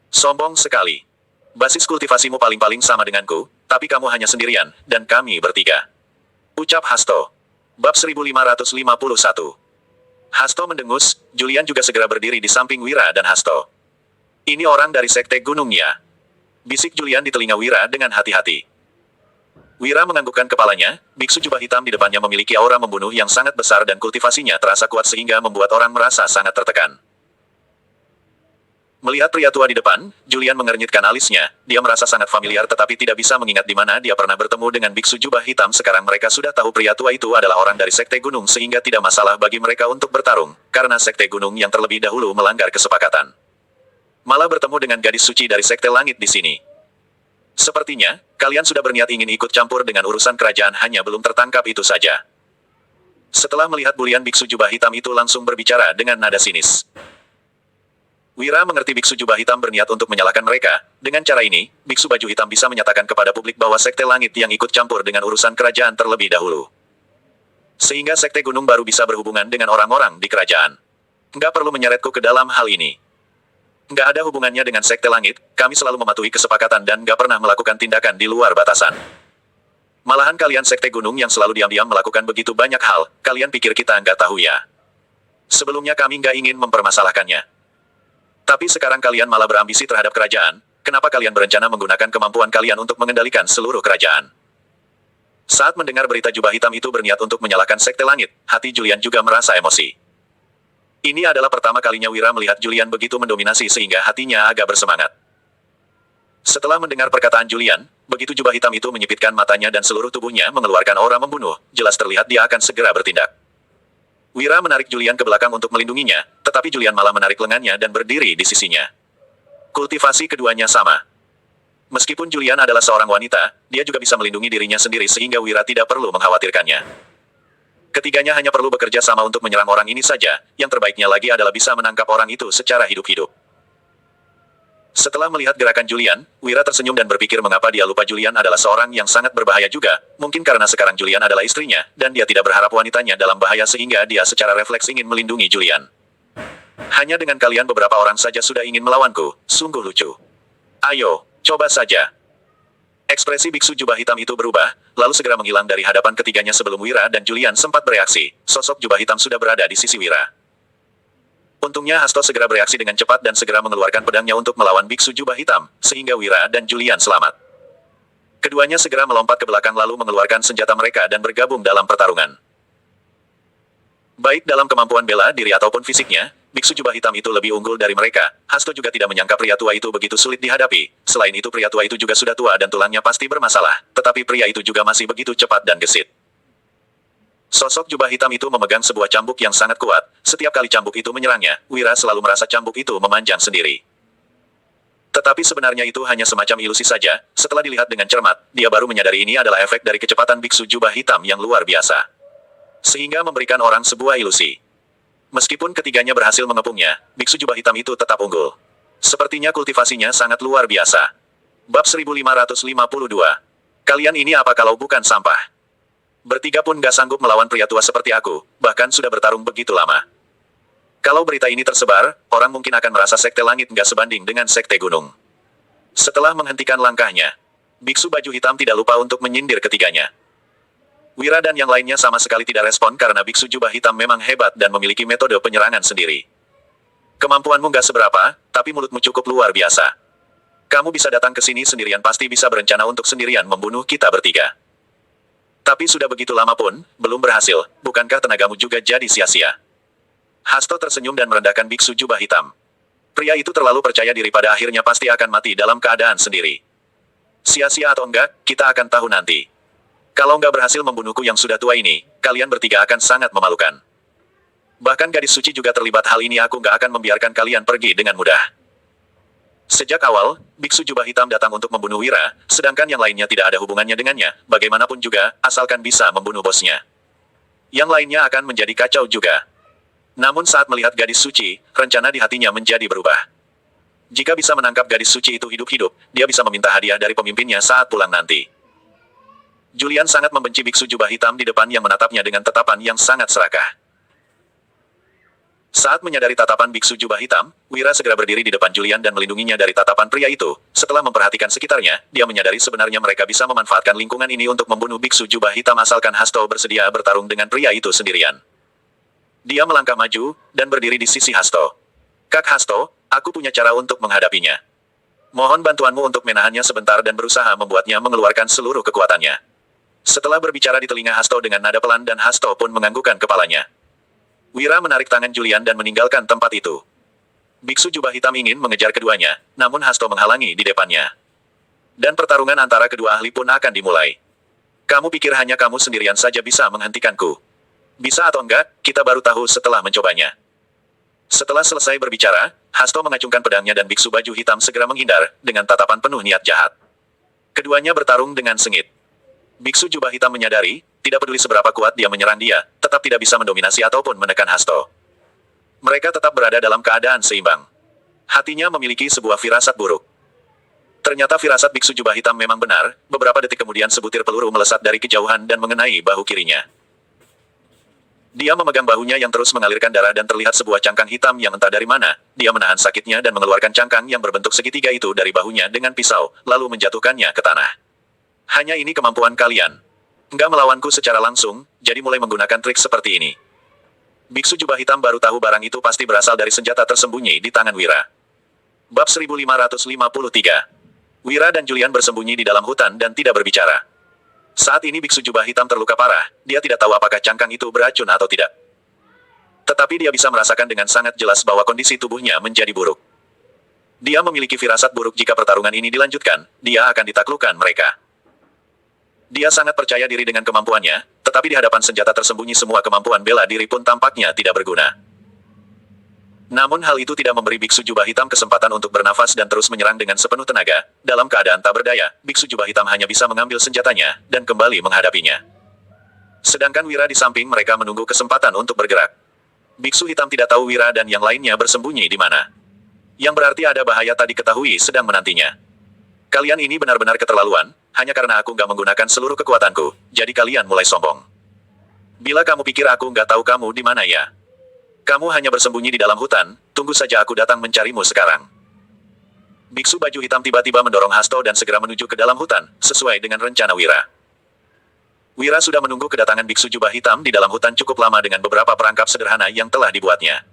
Sombong sekali. Basis kultivasimu paling-paling sama denganku, tapi kamu hanya sendirian, dan kami bertiga. Ucap Hasto. Bab 1551. Hasto mendengus, Julian juga segera berdiri di samping Wira dan Hasto. Ini orang dari Sekte Gunung ya? Bisik Julian di telinga Wira dengan hati-hati. Wira menganggukkan kepalanya, biksu jubah hitam di depannya memiliki aura membunuh yang sangat besar dan kultivasinya terasa kuat sehingga membuat orang merasa sangat tertekan. Melihat pria tua di depan, Julian mengernyitkan alisnya, dia merasa sangat familiar tetapi tidak bisa mengingat di mana dia pernah bertemu dengan biksu jubah hitam. Sekarang mereka sudah tahu pria tua itu adalah orang dari Sekte Gunung sehingga tidak masalah bagi mereka untuk bertarung, karena Sekte Gunung yang terlebih dahulu melanggar kesepakatan. Malah bertemu dengan gadis suci dari Sekte Langit di sini. Sepertinya, kalian sudah berniat ingin ikut campur dengan urusan kerajaan hanya belum tertangkap itu saja. Setelah melihat bulian biksu jubah hitam itu langsung berbicara dengan nada sinis. Wira mengerti biksu jubah hitam berniat untuk menyalahkan mereka. Dengan cara ini, biksu baju hitam bisa menyatakan kepada publik bahwa Sekte Langit yang ikut campur dengan urusan kerajaan terlebih dahulu. Sehingga Sekte Gunung baru bisa berhubungan dengan orang-orang di kerajaan. Nggak perlu menyeretku ke dalam hal ini. Nggak ada hubungannya dengan Sekte Langit, kami selalu mematuhi kesepakatan dan nggak pernah melakukan tindakan di luar batasan. Malahan kalian Sekte Gunung yang selalu diam-diam melakukan begitu banyak hal, kalian pikir kita nggak tahu ya? Sebelumnya kami nggak ingin mempermasalahkannya. Tapi sekarang kalian malah berambisi terhadap kerajaan, kenapa kalian berencana menggunakan kemampuan kalian untuk mengendalikan seluruh kerajaan? Saat mendengar berita jubah hitam itu berniat untuk menyalahkan Sekte Langit, hati Julian juga merasa emosi. Ini adalah pertama kalinya Wira melihat Julian begitu mendominasi sehingga hatinya agak bersemangat. Setelah mendengar perkataan Julian, begitu jubah hitam itu menyipitkan matanya dan seluruh tubuhnya mengeluarkan aura membunuh, jelas terlihat dia akan segera bertindak. Wira menarik Julian ke belakang untuk melindunginya, tetapi Julian malah menarik lengannya dan berdiri di sisinya. Kultivasi keduanya sama. Meskipun Julian adalah seorang wanita, dia juga bisa melindungi dirinya sendiri sehingga Wira tidak perlu mengkhawatirkannya. Ketiganya hanya perlu bekerja sama untuk menyerang orang ini saja, yang terbaiknya lagi adalah bisa menangkap orang itu secara hidup-hidup. Setelah melihat gerakan Julian, Wira tersenyum dan berpikir mengapa dia lupa Julian adalah seorang yang sangat berbahaya juga, mungkin karena sekarang Julian adalah istrinya, dan dia tidak berharap wanitanya dalam bahaya sehingga dia secara refleks ingin melindungi Julian. Hanya dengan kalian beberapa orang saja sudah ingin melawanku, sungguh lucu. Ayo, coba saja. Ekspresi biksu jubah hitam itu berubah, lalu segera menghilang dari hadapan ketiganya sebelum Wira dan Julian sempat bereaksi, sosok jubah hitam sudah berada di sisi Wira. Untungnya Hasto segera bereaksi dengan cepat dan segera mengeluarkan pedangnya untuk melawan biksu jubah hitam, sehingga Wira dan Julian selamat. Keduanya segera melompat ke belakang lalu mengeluarkan senjata mereka dan bergabung dalam pertarungan. Baik dalam kemampuan bela diri ataupun fisiknya, biksu jubah hitam itu lebih unggul dari mereka. Hasto juga tidak menyangka pria tua itu begitu sulit dihadapi. Selain itu pria tua itu juga sudah tua dan tulangnya pasti bermasalah, tetapi pria itu juga masih begitu cepat dan gesit. Sosok jubah hitam itu memegang sebuah cambuk yang sangat kuat. Setiap kali cambuk itu menyerangnya, Wira selalu merasa cambuk itu memanjang sendiri. Tetapi sebenarnya itu hanya semacam ilusi saja. Setelah dilihat dengan cermat, dia baru menyadari ini adalah efek dari kecepatan biksu jubah hitam yang luar biasa. Sehingga memberikan orang sebuah ilusi. Meskipun ketiganya berhasil mengepungnya, biksu jubah hitam itu tetap unggul. Sepertinya kultivasinya sangat luar biasa. Bab 1552. Kalian ini apa kalau bukan sampah? Bertiga pun gak sanggup melawan pria tua seperti aku, bahkan sudah bertarung begitu lama. Kalau berita ini tersebar, orang mungkin akan merasa Sekte Langit gak sebanding dengan Sekte Gunung. Setelah menghentikan langkahnya, biksu baju hitam tidak lupa untuk menyindir ketiganya. Wira dan yang lainnya sama sekali tidak respon karena biksu jubah hitam memang hebat dan memiliki metode penyerangan sendiri. Kemampuanmu gak seberapa, tapi mulutmu cukup luar biasa. Kamu bisa datang ke sini sendirian pasti bisa berencana untuk sendirian membunuh kita bertiga. Tapi sudah begitu lama pun, belum berhasil, bukankah tenagamu juga jadi sia-sia? Hasto tersenyum dan merendahkan biksu jubah hitam. Pria itu terlalu percaya diri pada akhirnya pasti akan mati dalam keadaan sendiri. Sia-sia atau enggak, kita akan tahu nanti. Kalau enggak berhasil membunuhku yang sudah tua ini, kalian bertiga akan sangat memalukan. Bahkan gadis suci juga terlibat hal ini aku enggak akan membiarkan kalian pergi dengan mudah. Sejak awal, biksu jubah hitam datang untuk membunuh Wira, sedangkan yang lainnya tidak ada hubungannya dengannya, bagaimanapun juga, asalkan bisa membunuh bosnya. Yang lainnya akan menjadi kacau juga. Namun saat melihat gadis suci, rencana di hatinya menjadi berubah. Jika bisa menangkap gadis suci itu hidup-hidup, dia bisa meminta hadiah dari pemimpinnya saat pulang nanti. Julian sangat membenci biksu jubah hitam di depan yang menatapnya dengan tatapan yang sangat serakah. Saat menyadari tatapan biksu jubah hitam, Wira segera berdiri di depan Julian dan melindunginya dari tatapan pria itu. Setelah memperhatikan sekitarnya, dia menyadari sebenarnya mereka bisa memanfaatkan lingkungan ini untuk membunuh biksu jubah hitam asalkan Hasto bersedia bertarung dengan pria itu sendirian. Dia melangkah maju, dan berdiri di sisi Hasto. Kak Hasto, aku punya cara untuk menghadapinya. Mohon bantuanmu untuk menahannya sebentar dan berusaha membuatnya mengeluarkan seluruh kekuatannya. Setelah berbicara di telinga Hasto dengan nada pelan dan Hasto pun menganggukkan kepalanya. Wira menarik tangan Julian dan meninggalkan tempat itu. Biksu jubah hitam ingin mengejar keduanya, namun Hasto menghalangi di depannya. Dan pertarungan antara kedua ahli pun akan dimulai. Kamu pikir hanya kamu sendirian saja bisa menghentikanku? Bisa atau enggak, kita baru tahu setelah mencobanya. Setelah selesai berbicara, Hasto mengacungkan pedangnya dan biksu baju hitam segera menghindar, dengan tatapan penuh niat jahat. Keduanya bertarung dengan sengit. Biksu jubah hitam menyadari, tidak peduli seberapa kuat dia menyerang dia, tetap tidak bisa mendominasi ataupun menekan Hasto. Mereka tetap berada dalam keadaan seimbang. Hatinya memiliki sebuah firasat buruk. Ternyata firasat biksu jubah hitam memang benar, beberapa detik kemudian sebutir peluru melesat dari kejauhan dan mengenai bahu kirinya. Dia memegang bahunya yang terus mengalirkan darah dan terlihat sebuah cangkang hitam yang entah dari mana. Dia menahan sakitnya dan mengeluarkan cangkang yang berbentuk segitiga itu dari bahunya dengan pisau, lalu menjatuhkannya ke tanah. Hanya ini kemampuan kalian. Enggak melawanku secara langsung, jadi mulai menggunakan trik seperti ini. Biksu jubah hitam baru tahu barang itu pasti berasal dari senjata tersembunyi di tangan Wira. Bab 1553. Wira dan Julian bersembunyi di dalam hutan dan tidak berbicara. Saat ini biksu jubah hitam terluka parah, dia tidak tahu apakah cangkang itu beracun atau tidak. Tetapi dia bisa merasakan dengan sangat jelas bahwa kondisi tubuhnya menjadi buruk. Dia memiliki firasat buruk jika pertarungan ini dilanjutkan, dia akan ditaklukkan mereka. Dia sangat percaya diri dengan kemampuannya, tetapi di hadapan senjata tersembunyi semua kemampuan bela diri pun tampaknya tidak berguna. Namun hal itu tidak memberi biksu jubah hitam kesempatan untuk bernafas dan terus menyerang dengan sepenuh tenaga. Dalam keadaan tak berdaya, biksu jubah hitam hanya bisa mengambil senjatanya, dan kembali menghadapinya. Sedangkan Wira di samping mereka menunggu kesempatan untuk bergerak. Biksu hitam tidak tahu Wira dan yang lainnya bersembunyi di mana. Yang berarti ada bahaya tak diketahui sedang menantinya. Kalian ini benar-benar keterlaluan, hanya karena aku nggak menggunakan seluruh kekuatanku, jadi kalian mulai sombong. Bila kamu pikir aku nggak tahu kamu di mana ya? Kamu hanya bersembunyi di dalam hutan, tunggu saja aku datang mencarimu sekarang. Biksu baju hitam tiba-tiba mendorong Hasto dan segera menuju ke dalam hutan, sesuai dengan rencana Wira. Wira sudah menunggu kedatangan biksu jubah hitam di dalam hutan cukup lama dengan beberapa perangkap sederhana yang telah dibuatnya.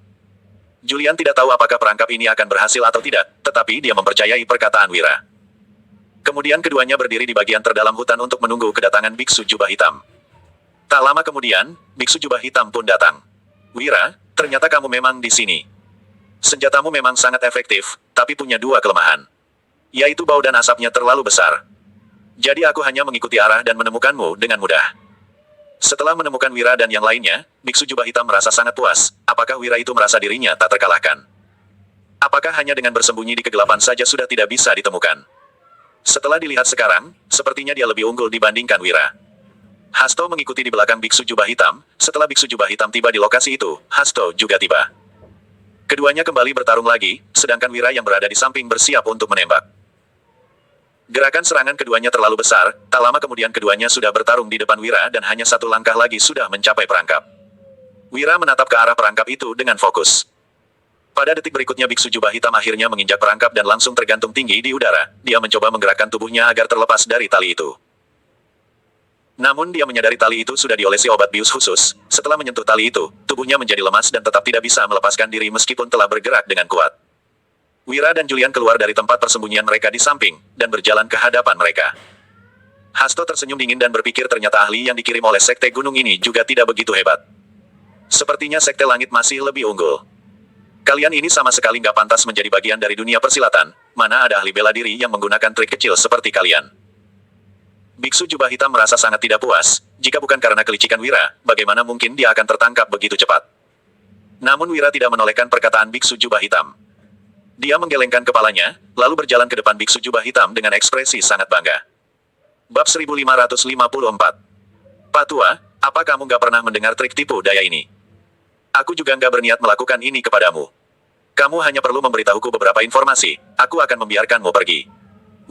Julian tidak tahu apakah perangkap ini akan berhasil atau tidak, tetapi dia mempercayai perkataan Wira. Kemudian keduanya berdiri di bagian terdalam hutan untuk menunggu kedatangan biksu jubah hitam. Tak lama kemudian, biksu jubah hitam pun datang. Wira, ternyata kamu memang di sini. Senjatamu memang sangat efektif, tapi punya dua kelemahan. Yaitu bau dan asapnya terlalu besar. Jadi aku hanya mengikuti arah dan menemukanmu dengan mudah. Setelah menemukan Wira dan yang lainnya, biksu jubah hitam merasa sangat puas. Apakah Wira itu merasa dirinya tak terkalahkan? Apakah hanya dengan bersembunyi di kegelapan saja sudah tidak bisa ditemukan? Setelah dilihat sekarang, sepertinya dia lebih unggul dibandingkan Wira. Hasto mengikuti di belakang biksu jubah hitam. Setelah biksu jubah hitam tiba di lokasi itu, Hasto juga tiba. Keduanya kembali bertarung lagi, sedangkan Wira yang berada di samping bersiap untuk menembak. Gerakan serangan keduanya terlalu besar, tak lama kemudian keduanya sudah bertarung di depan Wira dan hanya satu langkah lagi sudah mencapai perangkap. Wira menatap ke arah perangkap itu dengan fokus. Pada detik berikutnya biksu jubah hitam akhirnya menginjak perangkap dan langsung tergantung tinggi di udara. Dia mencoba menggerakkan tubuhnya agar terlepas dari tali itu. Namun dia menyadari tali itu sudah diolesi obat bius khusus. Setelah menyentuh tali itu, tubuhnya menjadi lemas dan tetap tidak bisa melepaskan diri meskipun telah bergerak dengan kuat. Wira dan Julian keluar dari tempat persembunyian mereka di samping, dan berjalan ke hadapan mereka. Hasto tersenyum dingin dan berpikir ternyata ahli yang dikirim oleh Sekte Gunung ini juga tidak begitu hebat. Sepertinya Sekte Langit masih lebih unggul. Kalian ini sama sekali nggak pantas menjadi bagian dari dunia persilatan, mana ada ahli bela diri yang menggunakan trik kecil seperti kalian. Biksu jubah hitam merasa sangat tidak puas, jika bukan karena kelicikan Wira, bagaimana mungkin dia akan tertangkap begitu cepat. Namun Wira tidak menolehkan perkataan biksu jubah hitam. Dia menggelengkan kepalanya, lalu berjalan ke depan biksu jubah hitam dengan ekspresi sangat bangga. Bab 1554. Pak Tua, apa kamu nggak pernah mendengar trik tipu daya ini? Aku juga nggak berniat melakukan ini kepadamu. Kamu hanya perlu memberitahuku beberapa informasi, aku akan membiarkanmu pergi.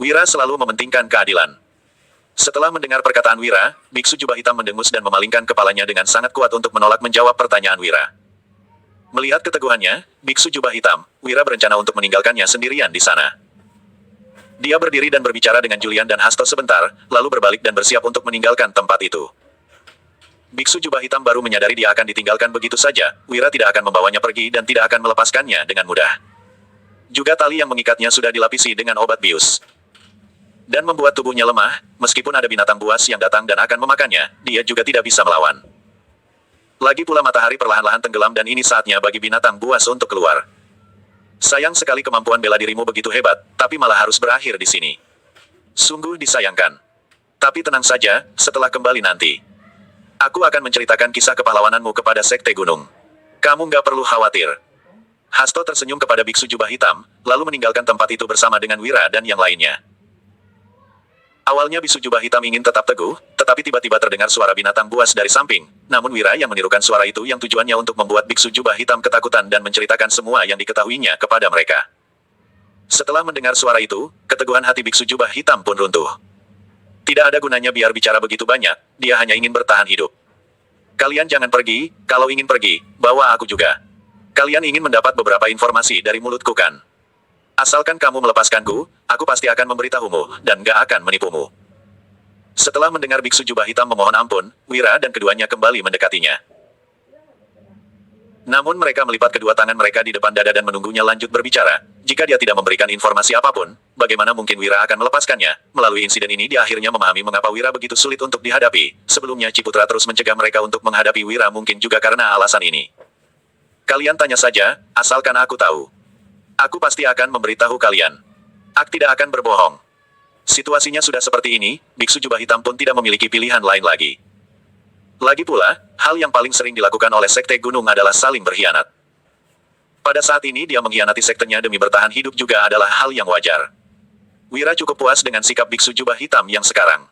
Wira selalu mementingkan keadilan. Setelah mendengar perkataan Wira, biksu jubah hitam mendengus dan memalingkan kepalanya dengan sangat kuat untuk menolak menjawab pertanyaan Wira. Melihat keteguhannya, biksu jubah hitam, Wira berencana untuk meninggalkannya sendirian di sana. Dia berdiri dan berbicara dengan Julian dan Hasto sebentar, lalu berbalik dan bersiap untuk meninggalkan tempat itu. Biksu jubah hitam baru menyadari dia akan ditinggalkan begitu saja, Wira tidak akan membawanya pergi dan tidak akan melepaskannya dengan mudah. Juga tali yang mengikatnya sudah dilapisi dengan obat bius. Dan membuat tubuhnya lemah, meskipun ada binatang buas yang datang dan akan memakannya, dia juga tidak bisa melawan. Lagi pula matahari perlahan-lahan tenggelam dan ini saatnya bagi binatang buas untuk keluar. Sayang sekali kemampuan bela dirimu begitu hebat, tapi malah harus berakhir di sini. Sungguh disayangkan. Tapi tenang saja, setelah kembali nanti. Aku akan menceritakan kisah kepahlawananmu kepada Sekte Gunung. Kamu nggak perlu khawatir. Hasto tersenyum kepada biksu jubah hitam, lalu meninggalkan tempat itu bersama dengan Wira dan yang lainnya. Awalnya biksu jubah hitam ingin tetap teguh, tetapi tiba-tiba terdengar suara binatang buas dari samping. Namun Wira yang menirukan suara itu yang tujuannya untuk membuat biksu jubah hitam ketakutan dan menceritakan semua yang diketahuinya kepada mereka. Setelah mendengar suara itu, keteguhan hati biksu jubah hitam pun runtuh. Tidak ada gunanya biar bicara begitu banyak, dia hanya ingin bertahan hidup. Kalian jangan pergi, kalau ingin pergi, bawa aku juga. Kalian ingin mendapat beberapa informasi dari mulutku kan? Asalkan kamu melepaskanku, aku pasti akan memberitahumu, dan gak akan menipumu. Setelah mendengar biksu jubah hitam memohon ampun, Wira dan keduanya kembali mendekatinya. Namun mereka melipat kedua tangan mereka di depan dada dan menunggunya lanjut berbicara. Jika dia tidak memberikan informasi apapun, bagaimana mungkin Wira akan melepaskannya? Melalui insiden ini dia akhirnya memahami mengapa Wira begitu sulit untuk dihadapi. Sebelumnya Ciputra terus mencegah mereka untuk menghadapi Wira mungkin juga karena alasan ini. Kalian tanya saja, asalkan aku tahu. Aku pasti akan memberitahu kalian. Aku tidak akan berbohong. Situasinya sudah seperti ini, biksu jubah hitam pun tidak memiliki pilihan lain lagi. Lagi pula, hal yang paling sering dilakukan oleh Sekte Gunung adalah saling berkhianat. Pada saat ini dia mengkhianati sektenya demi bertahan hidup juga adalah hal yang wajar. Wira cukup puas dengan sikap biksu jubah hitam yang sekarang.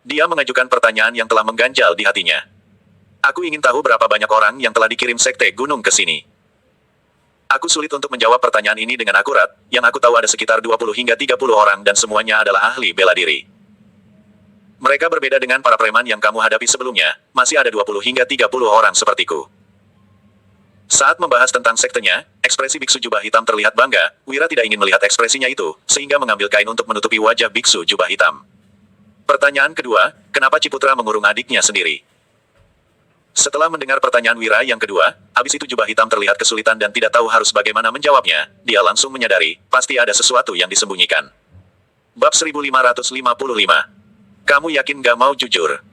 Dia mengajukan pertanyaan yang telah mengganjal di hatinya. Aku ingin tahu berapa banyak orang yang telah dikirim Sekte Gunung ke sini. Aku sulit untuk menjawab pertanyaan ini dengan akurat, yang aku tahu ada sekitar 20 hingga 30 orang dan semuanya adalah ahli bela diri. Mereka berbeda dengan para preman yang kamu hadapi sebelumnya, masih ada 20 hingga 30 orang sepertiku. Saat membahas tentang sektenya, ekspresi biksu jubah hitam terlihat bangga, Wira tidak ingin melihat ekspresinya itu, sehingga mengambil kain untuk menutupi wajah biksu jubah hitam. Pertanyaan kedua, kenapa Ciputra mengurung adiknya sendiri? Setelah mendengar pertanyaan Wira yang kedua, habis itu jubah hitam terlihat kesulitan dan tidak tahu harus bagaimana menjawabnya, dia langsung menyadari, pasti ada sesuatu yang disembunyikan. Bab 1555. Kamu yakin gak mau jujur?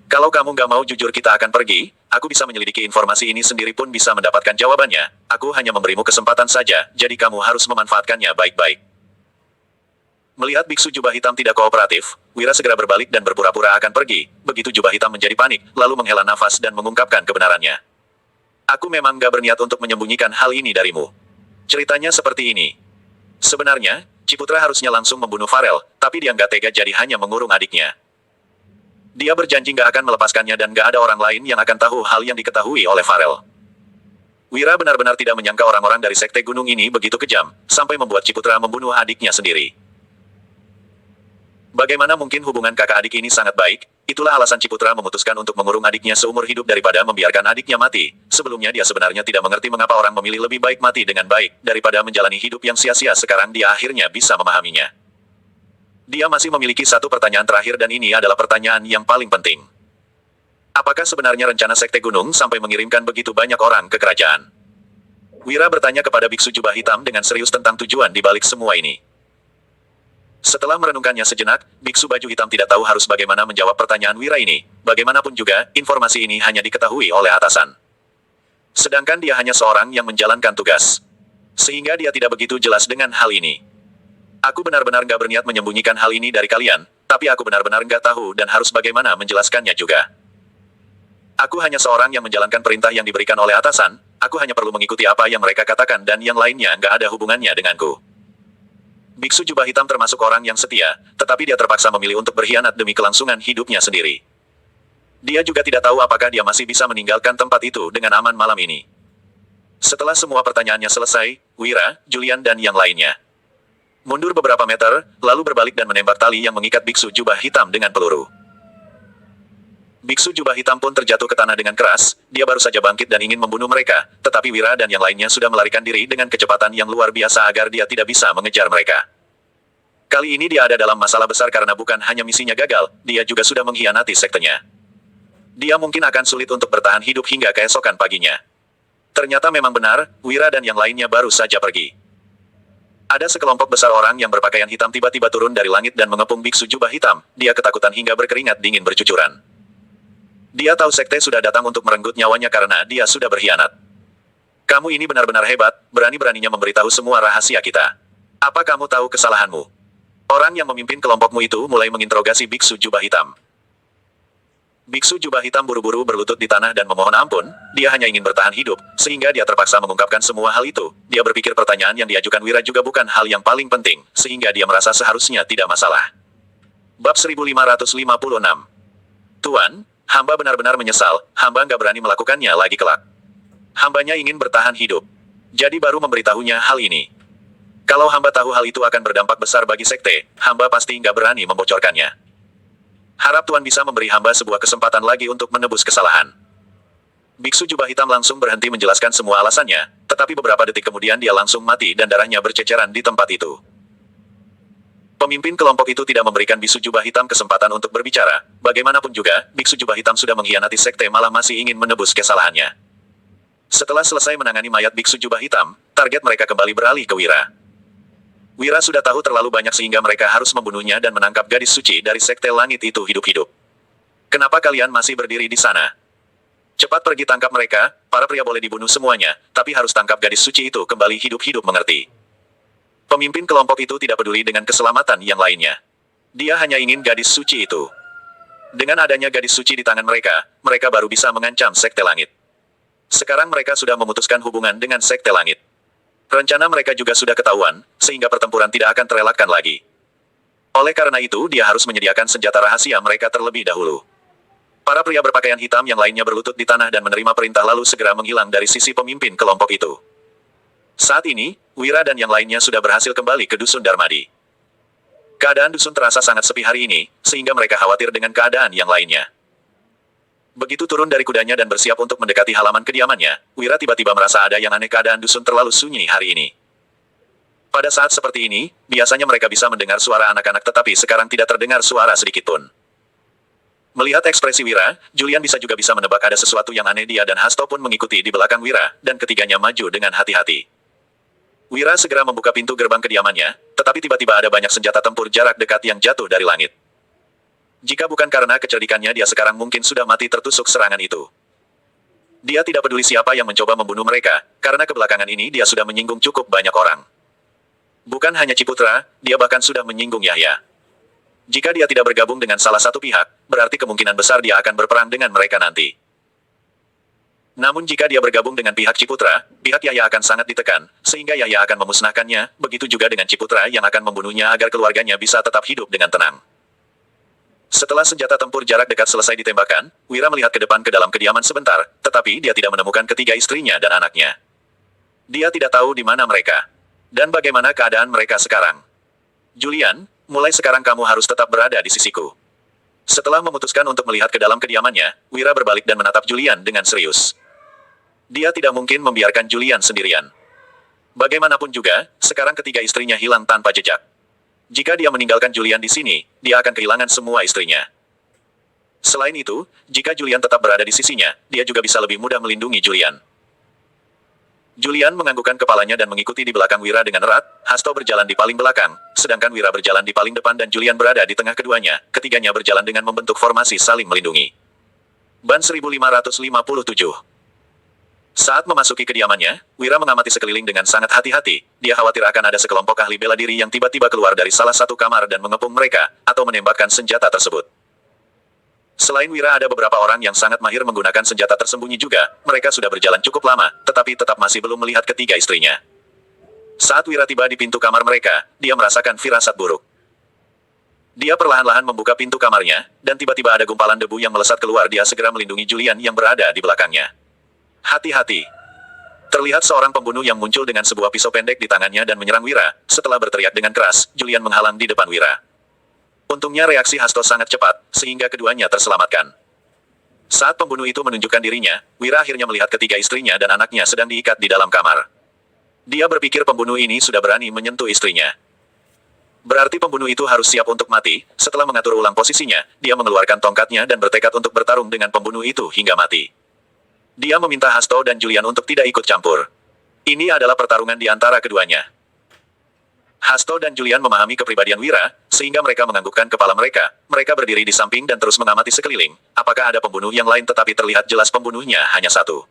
Kalau kamu gak mau jujur kita akan pergi, aku bisa menyelidiki informasi ini sendiri pun bisa mendapatkan jawabannya, aku hanya memberimu kesempatan saja, jadi kamu harus memanfaatkannya baik-baik. Melihat biksu jubah hitam tidak kooperatif, Wira segera berbalik dan berpura-pura akan pergi, begitu jubah hitam menjadi panik, lalu menghela nafas dan mengungkapkan kebenarannya. Aku memang gak berniat untuk menyembunyikan hal ini darimu. Ceritanya seperti ini. Sebenarnya, Ciputra harusnya langsung membunuh Farel, tapi dia nggak tega jadi hanya mengurung adiknya. Dia berjanji nggak akan melepaskannya dan nggak ada orang lain yang akan tahu hal yang diketahui oleh Farel. Wira benar-benar tidak menyangka orang-orang dari Sekte Gunung ini begitu kejam, sampai membuat Ciputra membunuh adiknya sendiri. Bagaimana mungkin hubungan kakak adik ini sangat baik, itulah alasan Ciputra memutuskan untuk mengurung adiknya seumur hidup daripada membiarkan adiknya mati. Sebelumnya dia sebenarnya tidak mengerti mengapa orang memilih lebih baik mati dengan baik, daripada menjalani hidup yang sia-sia. Sekarang dia akhirnya bisa memahaminya. Dia masih memiliki satu pertanyaan terakhir dan ini adalah pertanyaan yang paling penting. Apakah sebenarnya rencana Sekte Gunung sampai mengirimkan begitu banyak orang ke kerajaan? Wira bertanya kepada biksu jubah hitam dengan serius tentang tujuan di balik semua ini. Setelah merenungkannya sejenak, biksu baju hitam tidak tahu harus bagaimana menjawab pertanyaan Wira ini. Bagaimanapun juga, informasi ini hanya diketahui oleh atasan. Sedangkan dia hanya seorang yang menjalankan tugas. Sehingga dia tidak begitu jelas dengan hal ini. Aku benar-benar gak berniat menyembunyikan hal ini dari kalian, tapi aku benar-benar gak tahu dan harus bagaimana menjelaskannya juga. Aku hanya seorang yang menjalankan perintah yang diberikan oleh atasan, aku hanya perlu mengikuti apa yang mereka katakan dan yang lainnya gak ada hubungannya denganku. Biksu jubah hitam termasuk orang yang setia, tetapi dia terpaksa memilih untuk berkhianat demi kelangsungan hidupnya sendiri. Dia juga tidak tahu apakah dia masih bisa meninggalkan tempat itu dengan aman malam ini. Setelah semua pertanyaannya selesai, Wira, Julian dan yang lainnya mundur beberapa meter, lalu berbalik dan menembak tali yang mengikat biksu jubah hitam dengan peluru. Biksu jubah hitam pun terjatuh ke tanah dengan keras, dia baru saja bangkit dan ingin membunuh mereka, tetapi Wira dan yang lainnya sudah melarikan diri dengan kecepatan yang luar biasa agar dia tidak bisa mengejar mereka. Kali ini dia ada dalam masalah besar karena bukan hanya misinya gagal, dia juga sudah mengkhianati sektenya. Dia mungkin akan sulit untuk bertahan hidup hingga keesokan paginya. Ternyata memang benar, Wira dan yang lainnya baru saja pergi. Ada sekelompok besar orang yang berpakaian hitam tiba-tiba turun dari langit dan mengepung biksu jubah hitam, dia ketakutan hingga berkeringat dingin bercucuran. Dia tahu sekte sudah datang untuk merenggut nyawanya karena dia sudah berkhianat. Kamu ini benar-benar hebat, berani-beraninya memberitahu semua rahasia kita. Apa kamu tahu kesalahanmu? Orang yang memimpin kelompokmu itu mulai menginterogasi biksu jubah hitam. Biksu jubah hitam buru-buru berlutut di tanah dan memohon ampun, dia hanya ingin bertahan hidup, sehingga dia terpaksa mengungkapkan semua hal itu. Dia berpikir pertanyaan yang diajukan Wira juga bukan hal yang paling penting, sehingga dia merasa seharusnya tidak masalah. Bab 1556. Tuan, hamba benar-benar menyesal, hamba nggak berani melakukannya lagi kelak. Hambanya ingin bertahan hidup. Jadi baru memberitahunya hal ini. Kalau hamba tahu hal itu akan berdampak besar bagi sekte, hamba pasti nggak berani membocorkannya. Harap Tuan bisa memberi hamba sebuah kesempatan lagi untuk menebus kesalahan. Biksu jubah hitam langsung berhenti menjelaskan semua alasannya, tetapi beberapa detik kemudian dia langsung mati dan darahnya berceceran di tempat itu. Pemimpin kelompok itu tidak memberikan biksu jubah hitam kesempatan untuk berbicara. Bagaimanapun juga, biksu jubah hitam sudah mengkhianati sekte malah masih ingin menebus kesalahannya. Setelah selesai menangani mayat biksu jubah hitam, target mereka kembali beralih ke Wira. Wira sudah tahu terlalu banyak sehingga mereka harus membunuhnya dan menangkap gadis suci dari sekte langit itu hidup-hidup. Kenapa kalian masih berdiri di sana? Cepat pergi tangkap mereka, para pria boleh dibunuh semuanya, tapi harus tangkap gadis suci itu kembali hidup-hidup, mengerti? Pemimpin kelompok itu tidak peduli dengan keselamatan yang lainnya. Dia hanya ingin gadis suci itu. Dengan adanya gadis suci di tangan mereka, mereka baru bisa mengancam sekte langit. Sekarang mereka sudah memutuskan hubungan dengan sekte langit. Rencana mereka juga sudah ketahuan, sehingga pertempuran tidak akan terelakkan lagi. Oleh karena itu dia harus menyediakan senjata rahasia mereka terlebih dahulu. Para pria berpakaian hitam yang lainnya berlutut di tanah dan menerima perintah lalu segera menghilang dari sisi pemimpin kelompok itu. Saat ini, Wira dan yang lainnya sudah berhasil kembali ke Dusun Darmadi. Keadaan dusun terasa sangat sepi hari ini, sehingga mereka khawatir dengan keadaan yang lainnya. Begitu turun dari kudanya dan bersiap untuk mendekati halaman kediamannya, Wira tiba-tiba merasa ada yang aneh, keadaan dusun terlalu sunyi hari ini. Pada saat seperti ini, biasanya mereka bisa mendengar suara anak-anak tetapi sekarang tidak terdengar suara sedikitpun. Melihat ekspresi Wira, Julian juga bisa menebak ada sesuatu yang aneh. Dia dan Hasto pun mengikuti di belakang Wira, dan ketiganya maju dengan hati-hati. Wira segera membuka pintu gerbang kediamannya, tetapi tiba-tiba ada banyak senjata tempur jarak dekat yang jatuh dari langit. Jika bukan karena kecerdikannya dia sekarang mungkin sudah mati tertusuk serangan itu. Dia tidak peduli siapa yang mencoba membunuh mereka, karena kebelakangan ini dia sudah menyinggung cukup banyak orang. Bukan hanya Ciputra, dia bahkan sudah menyinggung Yahya. Jika dia tidak bergabung dengan salah satu pihak, berarti kemungkinan besar dia akan berperang dengan mereka nanti. Namun jika dia bergabung dengan pihak Ciputra, pihak Yahya akan sangat ditekan, sehingga Yahya akan memusnahkannya, begitu juga dengan Ciputra yang akan membunuhnya agar keluarganya bisa tetap hidup dengan tenang. Setelah senjata tempur jarak dekat selesai ditembakkan, Wira melihat ke depan ke dalam kediaman sebentar, tetapi dia tidak menemukan ketiga istrinya dan anaknya. Dia tidak tahu di mana mereka. Dan bagaimana keadaan mereka sekarang. Julian, mulai sekarang kamu harus tetap berada di sisiku. Setelah memutuskan untuk melihat ke dalam kediamannya, Wira berbalik dan menatap Julian dengan serius. Dia tidak mungkin membiarkan Julian sendirian. Bagaimanapun juga, sekarang ketiga istrinya hilang tanpa jejak. Jika dia meninggalkan Julian di sini, dia akan kehilangan semua istrinya. Selain itu, jika Julian tetap berada di sisinya, dia juga bisa lebih mudah melindungi Julian. Julian menganggukkan kepalanya dan mengikuti di belakang Wira dengan erat. Hasto berjalan di paling belakang, sedangkan Wira berjalan di paling depan dan Julian berada di tengah keduanya. Ketiganya berjalan dengan membentuk formasi saling melindungi. Ban 1557. Saat memasuki kediamannya, Wira mengamati sekeliling dengan sangat hati-hati. Dia khawatir akan ada sekelompok ahli bela diri yang tiba-tiba keluar dari salah satu kamar dan mengepung mereka, atau menembakkan senjata tersebut. Selain Wira ada beberapa orang yang sangat mahir menggunakan senjata tersembunyi juga. Mereka sudah berjalan cukup lama, tetapi tetap masih belum melihat ketiga istrinya. Saat Wira tiba di pintu kamar mereka, dia merasakan firasat buruk. Dia perlahan-lahan membuka pintu kamarnya, dan tiba-tiba ada gumpalan debu yang melesat keluar. Dia segera melindungi Julian yang berada di belakangnya. Hati-hati. Terlihat seorang pembunuh yang muncul dengan sebuah pisau pendek di tangannya dan menyerang Wira. Setelah berteriak dengan keras, Julian menghalang di depan Wira. Untungnya reaksi Hasto sangat cepat, sehingga keduanya terselamatkan. Saat pembunuh itu menunjukkan dirinya, Wira akhirnya melihat ketiga istrinya dan anaknya sedang diikat di dalam kamar. Dia berpikir pembunuh ini sudah berani menyentuh istrinya. Berarti pembunuh itu harus siap untuk mati. Setelah mengatur ulang posisinya, dia mengeluarkan tongkatnya dan bertekad untuk bertarung dengan pembunuh itu hingga mati. Dia meminta Hasto dan Julian untuk tidak ikut campur. Ini adalah pertarungan di antara keduanya. Hasto dan Julian memahami kepribadian Wira, sehingga mereka menganggukkan kepala mereka. Mereka berdiri di samping dan terus mengamati sekeliling. Apakah ada pembunuh yang lain, tetapi terlihat jelas pembunuhnya hanya satu.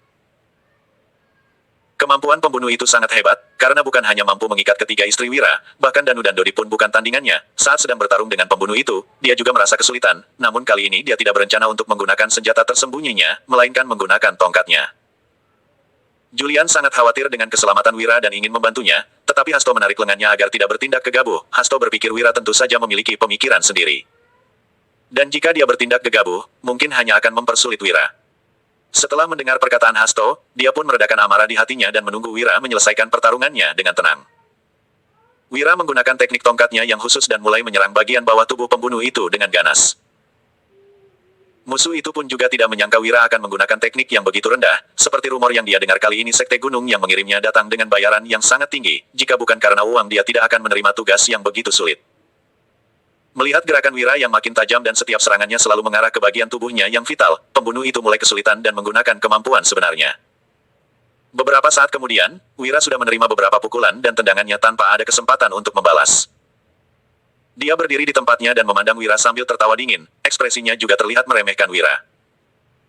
Kemampuan pembunuh itu sangat hebat, karena bukan hanya mampu mengikat ketiga istri Wira, bahkan Danu dan Dodi pun bukan tandingannya. Saat sedang bertarung dengan pembunuh itu, dia juga merasa kesulitan, namun kali ini dia tidak berencana untuk menggunakan senjata tersembunyinya, melainkan menggunakan tongkatnya. Julian sangat khawatir dengan keselamatan Wira dan ingin membantunya, tetapi Hasto menarik lengannya agar tidak bertindak gegabah. Hasto berpikir Wira tentu saja memiliki pemikiran sendiri. Dan jika dia bertindak gegabah, mungkin hanya akan mempersulit Wira. Setelah mendengar perkataan Hasto, dia pun meredakan amarah di hatinya dan menunggu Wira menyelesaikan pertarungannya dengan tenang. Wira menggunakan teknik tongkatnya yang khusus dan mulai menyerang bagian bawah tubuh pembunuh itu dengan ganas. Musuh itu pun juga tidak menyangka Wira akan menggunakan teknik yang begitu rendah, seperti rumor yang dia dengar kali ini Sekte Gunung yang mengirimnya datang dengan bayaran yang sangat tinggi, jika bukan karena uang dia tidak akan menerima tugas yang begitu sulit. Melihat gerakan Wira yang makin tajam dan setiap serangannya selalu mengarah ke bagian tubuhnya yang vital, pembunuh itu mulai kesulitan dan menggunakan kemampuan sebenarnya. Beberapa saat kemudian, Wira sudah menerima beberapa pukulan dan tendangannya tanpa ada kesempatan untuk membalas. Dia berdiri di tempatnya dan memandang Wira sambil tertawa dingin, ekspresinya juga terlihat meremehkan Wira.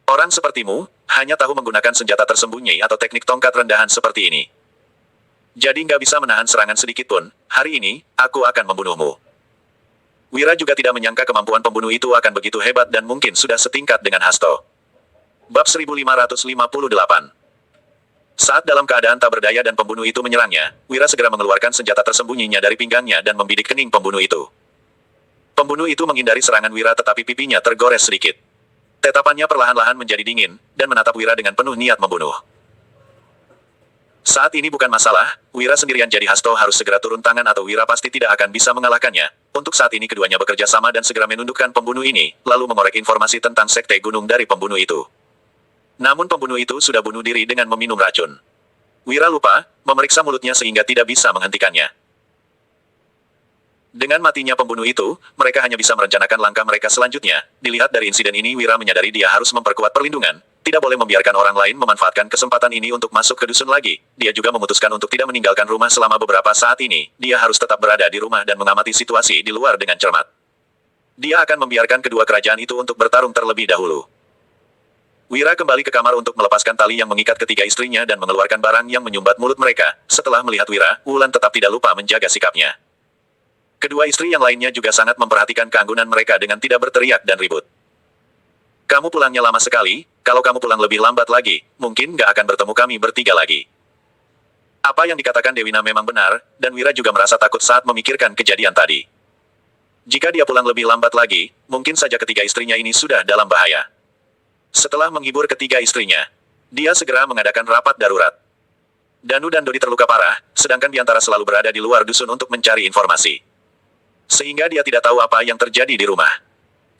Orang sepertimu, hanya tahu menggunakan senjata tersembunyi atau teknik tongkat rendahan seperti ini. Jadi nggak bisa menahan serangan sedikit pun, hari ini, aku akan membunuhmu. Wira juga tidak menyangka kemampuan pembunuh itu akan begitu hebat dan mungkin sudah setingkat dengan Hasto. Bab 1558. Saat dalam keadaan tak berdaya dan pembunuh itu menyerangnya, Wira segera mengeluarkan senjata tersembunyinya dari pinggangnya dan membidik kening pembunuh itu. Pembunuh itu menghindari serangan Wira tetapi pipinya tergores sedikit. Tatapannya perlahan-lahan menjadi dingin, dan menatap Wira dengan penuh niat membunuh. Saat ini bukan masalah, Wira sendirian jadi Hasto harus segera turun tangan atau Wira pasti tidak akan bisa mengalahkannya. Untuk saat ini keduanya bekerja sama dan segera menundukkan pembunuh ini, lalu mengorek informasi tentang Sekte Gunung dari pembunuh itu. Namun pembunuh itu sudah bunuh diri dengan meminum racun. Wira lupa, memeriksa mulutnya sehingga tidak bisa menghentikannya. Dengan matinya pembunuh itu, mereka hanya bisa merencanakan langkah mereka selanjutnya. Dilihat dari insiden ini Wira menyadari dia harus memperkuat perlindungan. Tidak boleh membiarkan orang lain memanfaatkan kesempatan ini untuk masuk ke dusun lagi. Dia juga memutuskan untuk tidak meninggalkan rumah selama beberapa saat ini. Dia harus tetap berada di rumah dan mengamati situasi di luar dengan cermat. Dia akan membiarkan kedua kerajaan itu untuk bertarung terlebih dahulu. Wira kembali ke kamar untuk melepaskan tali yang mengikat ketiga istrinya dan mengeluarkan barang yang menyumbat mulut mereka. Setelah melihat Wira, Wulan tetap tidak lupa menjaga sikapnya. Kedua istri yang lainnya juga sangat memperhatikan keanggunan mereka dengan tidak berteriak dan ribut. Kamu pulangnya lama sekali, kalau kamu pulang lebih lambat lagi, mungkin nggak akan bertemu kami bertiga lagi. Apa yang dikatakan Dewina memang benar, dan Wira juga merasa takut saat memikirkan kejadian tadi. Jika dia pulang lebih lambat lagi, mungkin saja ketiga istrinya ini sudah dalam bahaya. Setelah menghibur ketiga istrinya, dia segera mengadakan rapat darurat. Danu dan Dodi terluka parah, sedangkan Biantara selalu berada di luar dusun untuk mencari informasi. Sehingga dia tidak tahu apa yang terjadi di rumah.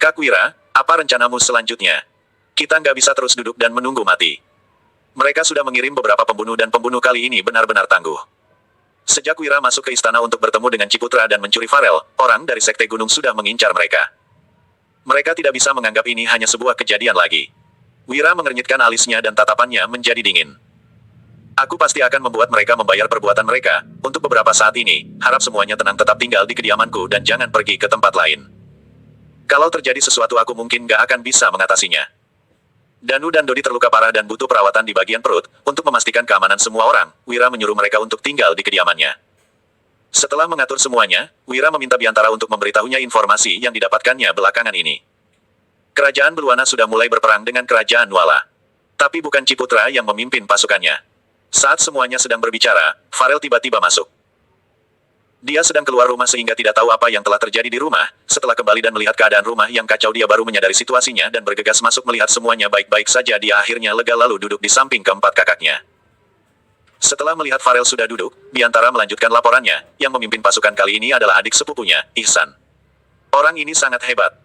Kak Wira, apa rencanamu selanjutnya? Kita nggak bisa terus duduk dan menunggu mati. Mereka sudah mengirim beberapa pembunuh dan pembunuh kali ini benar-benar tangguh. Sejak Wira masuk ke istana untuk bertemu dengan Ciputra dan mencuri Farel, orang dari Sekte Gunung sudah mengincar mereka. Mereka tidak bisa menganggap ini hanya sebuah kejadian lagi. Wira mengernyitkan alisnya dan tatapannya menjadi dingin. Aku pasti akan membuat mereka membayar perbuatan mereka. Untuk beberapa saat ini, harap semuanya tenang tetap tinggal di kediamanku dan jangan pergi ke tempat lain. Kalau terjadi sesuatu aku mungkin gak akan bisa mengatasinya. Danu dan Dodi terluka parah dan butuh perawatan di bagian perut. Untuk memastikan keamanan semua orang, Wira menyuruh mereka untuk tinggal di kediamannya. Setelah mengatur semuanya, Wira meminta Biantara untuk memberitahunya informasi yang didapatkannya belakangan ini. Kerajaan Beluana sudah mulai berperang dengan Kerajaan Nuala. Tapi bukan Ciputra yang memimpin pasukannya. Saat semuanya sedang berbicara, Farel tiba-tiba masuk. Dia sedang keluar rumah sehingga tidak tahu apa yang telah terjadi di rumah. Setelah kembali dan melihat keadaan rumah yang kacau dia baru menyadari situasinya dan bergegas masuk melihat semuanya baik-baik saja. Dia akhirnya lega lalu duduk di samping keempat kakaknya. Setelah melihat Farel sudah duduk, Biantara melanjutkan laporannya. Yang memimpin pasukan kali ini adalah adik sepupunya, Ihsan. Orang ini sangat hebat.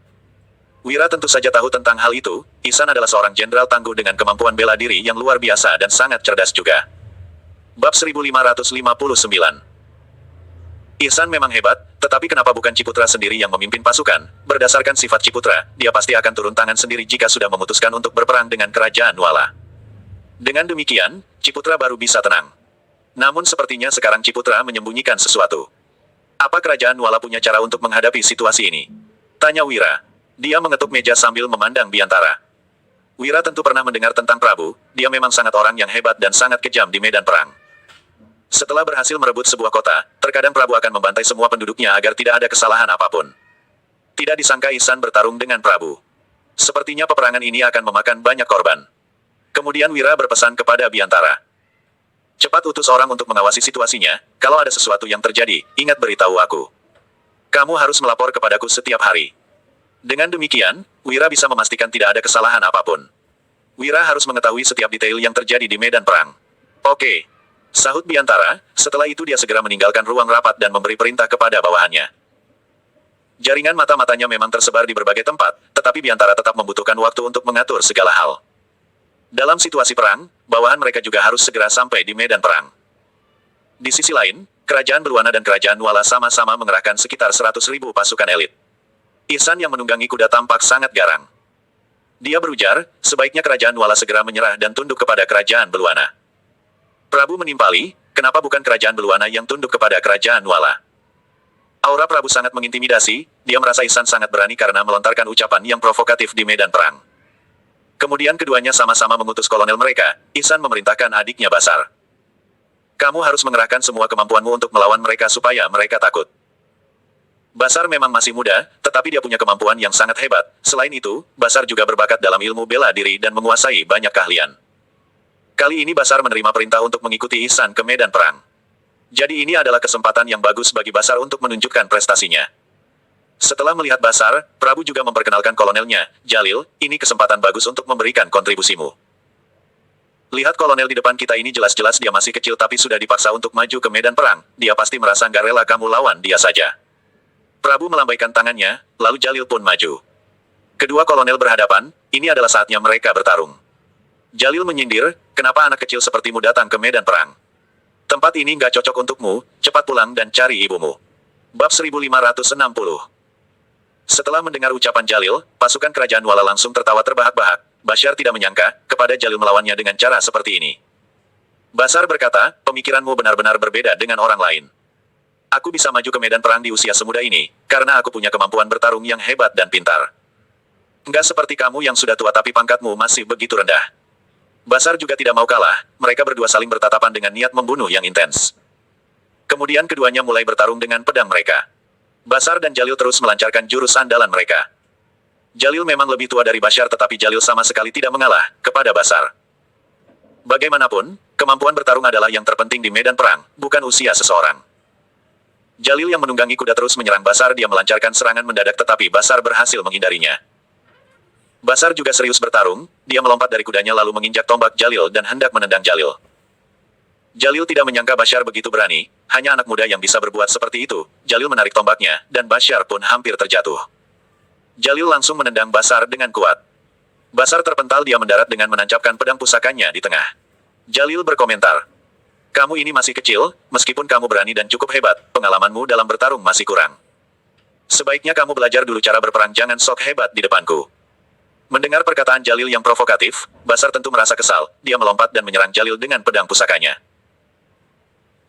Wira tentu saja tahu tentang hal itu. Ihsan adalah seorang jenderal tangguh dengan kemampuan bela diri yang luar biasa dan sangat cerdas juga. Bab 1559. Ihsan memang hebat, tetapi kenapa bukan Ciputra sendiri yang memimpin pasukan? Berdasarkan sifat Ciputra, dia pasti akan turun tangan sendiri jika sudah memutuskan untuk berperang dengan Kerajaan Nuala. Dengan demikian, Ciputra baru bisa tenang. Namun sepertinya sekarang Ciputra menyembunyikan sesuatu. Apa Kerajaan Nuala punya cara untuk menghadapi situasi ini? Tanya Wira. Dia mengetuk meja sambil memandang Biantara. Wira tentu pernah mendengar tentang Prabu, dia memang sangat orang yang hebat dan sangat kejam di medan perang. Setelah berhasil merebut sebuah kota, terkadang Prabu akan membantai semua penduduknya agar tidak ada kesalahan apapun. Tidak disangka Ihsan bertarung dengan Prabu. Sepertinya peperangan ini akan memakan banyak korban. Kemudian Wira berpesan kepada Biantara. Cepat utus orang untuk mengawasi situasinya, kalau ada sesuatu yang terjadi, ingat beritahu aku. Kamu harus melapor kepadaku setiap hari. Dengan demikian, Wira bisa memastikan tidak ada kesalahan apapun. Wira harus mengetahui setiap detail yang terjadi di medan perang. Oke. Sahut Biantara, setelah itu dia segera meninggalkan ruang rapat dan memberi perintah kepada bawahannya. Jaringan mata-matanya memang tersebar di berbagai tempat, tetapi Biantara tetap membutuhkan waktu untuk mengatur segala hal. Dalam situasi perang, bawahan mereka juga harus segera sampai di medan perang. Di sisi lain, Kerajaan Beluana dan Kerajaan Nuala sama-sama mengerahkan sekitar 100.000 pasukan elit. Ihsan yang menunggangi kuda tampak sangat garang. Dia berujar, sebaiknya Kerajaan Nuala segera menyerah dan tunduk kepada Kerajaan Beluana. Prabu menimpali, kenapa bukan Kerajaan Beluana yang tunduk kepada Kerajaan Nuala? Aura Prabu sangat mengintimidasi, dia merasa Ihsan sangat berani karena melontarkan ucapan yang provokatif di medan perang. Kemudian keduanya sama-sama mengutus kolonel mereka, Ihsan memerintahkan adiknya Basar. Kamu harus mengerahkan semua kemampuanmu untuk melawan mereka supaya mereka takut. Basar memang masih muda, tetapi dia punya kemampuan yang sangat hebat. Selain itu, Basar juga berbakat dalam ilmu bela diri dan menguasai banyak keahlian. Kali ini Basar menerima perintah untuk mengikuti Ihsan ke medan perang. Jadi ini adalah kesempatan yang bagus bagi Basar untuk menunjukkan prestasinya. Setelah melihat Basar, Prabu juga memperkenalkan kolonelnya, Jalil, ini kesempatan bagus untuk memberikan kontribusimu. Lihat kolonel di depan kita ini jelas-jelas dia masih kecil tapi sudah dipaksa untuk maju ke medan perang, dia pasti merasa nggak rela kamu lawan dia saja. Prabu melambaikan tangannya, lalu Jalil pun maju. Kedua kolonel berhadapan, ini adalah saatnya mereka bertarung. Jalil menyindir, kenapa anak kecil sepertimu datang ke medan perang? Tempat ini nggak cocok untukmu, cepat pulang dan cari ibumu. Bab 1560. Setelah mendengar ucapan Jalil, pasukan Kerajaan Nuala langsung tertawa terbahak-bahak. Bashar tidak menyangka, kepada Jalil melawannya dengan cara seperti ini. Basar berkata, pemikiranmu benar-benar berbeda dengan orang lain. Aku bisa maju ke medan perang di usia semuda ini, karena aku punya kemampuan bertarung yang hebat dan pintar. Nggak seperti kamu yang sudah tua tapi pangkatmu masih begitu rendah. Basar juga tidak mau kalah, mereka berdua saling bertatapan dengan niat membunuh yang intens. Kemudian keduanya mulai bertarung dengan pedang mereka. Basar dan Jalil terus melancarkan jurus andalan mereka. Jalil memang lebih tua dari Bashar tetapi Jalil sama sekali tidak mengalah kepada Basar. Bagaimanapun, kemampuan bertarung adalah yang terpenting di medan perang, bukan usia seseorang. Jalil yang menunggangi kuda terus menyerang Basar, dia melancarkan serangan mendadak tetapi Basar berhasil menghindarinya. Basar juga serius bertarung, dia melompat dari kudanya lalu menginjak tombak Jalil dan hendak menendang Jalil. Jalil tidak menyangka Bashar begitu berani, hanya anak muda yang bisa berbuat seperti itu. Jalil menarik tombaknya, dan Bashar pun hampir terjatuh. Jalil langsung menendang Basar dengan kuat. Basar terpental, dia mendarat dengan menancapkan pedang pusakanya di tengah. Jalil berkomentar, kamu ini masih kecil, meskipun kamu berani dan cukup hebat, pengalamanmu dalam bertarung masih kurang. Sebaiknya kamu belajar dulu cara berperang, jangan sok hebat di depanku. Mendengar perkataan Jalil yang provokatif, Basar tentu merasa kesal, dia melompat dan menyerang Jalil dengan pedang pusakanya.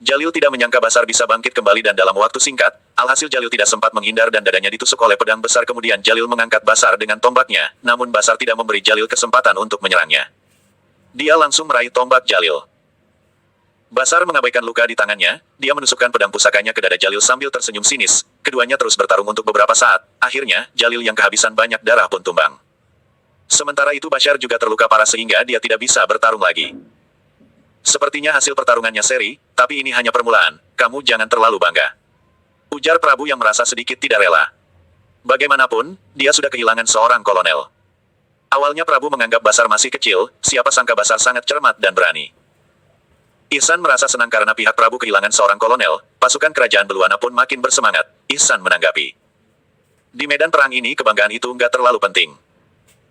Jalil tidak menyangka Basar bisa bangkit kembali dan dalam waktu singkat, alhasil Jalil tidak sempat menghindar dan dadanya ditusuk oleh pedang besar. Kemudian Jalil mengangkat Basar dengan tombaknya, namun Basar tidak memberi Jalil kesempatan untuk menyerangnya. Dia langsung meraih tombak Jalil. Basar mengabaikan luka di tangannya, dia menusukkan pedang pusakanya ke dada Jalil sambil tersenyum sinis. Keduanya terus bertarung untuk beberapa saat, akhirnya Jalil yang kehabisan banyak darah pun tumbang. Sementara itu Bashar juga terluka parah sehingga dia tidak bisa bertarung lagi. Sepertinya hasil pertarungannya seri, tapi ini hanya permulaan, kamu jangan terlalu bangga. Ujar Prabu yang merasa sedikit tidak rela. Bagaimanapun, dia sudah kehilangan seorang kolonel. Awalnya Prabu menganggap Basar masih kecil, siapa sangka Basar sangat cermat dan berani. Ihsan merasa senang karena pihak Prabu kehilangan seorang kolonel, pasukan Kerajaan Beluana pun makin bersemangat. Ihsan menanggapi. Di medan perang ini kebanggaan itu nggak terlalu penting.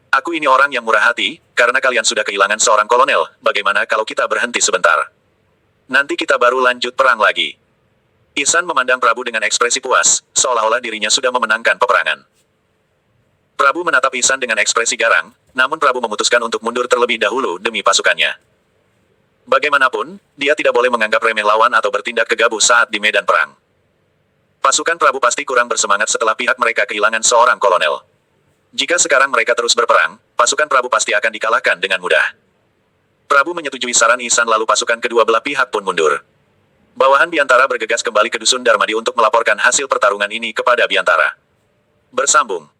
Aku ini orang yang murah hati, karena kalian sudah kehilangan seorang kolonel, bagaimana kalau kita berhenti sebentar? Nanti kita baru lanjut perang lagi. Ihsan memandang Prabu dengan ekspresi puas, seolah-olah dirinya sudah memenangkan peperangan. Prabu menatap Ihsan dengan ekspresi garang, namun Prabu memutuskan untuk mundur terlebih dahulu demi pasukannya. Bagaimanapun, dia tidak boleh menganggap remeh lawan atau bertindak gegabah saat di medan perang. Pasukan Prabu pasti kurang bersemangat setelah pihak mereka kehilangan seorang kolonel. Jika sekarang mereka terus berperang, pasukan Prabu pasti akan dikalahkan dengan mudah. Prabu menyetujui saran Ihsan lalu pasukan kedua belah pihak pun mundur. Bawahan Biantara bergegas kembali ke Dusun Darmadi untuk melaporkan hasil pertarungan ini kepada Biantara. Bersambung.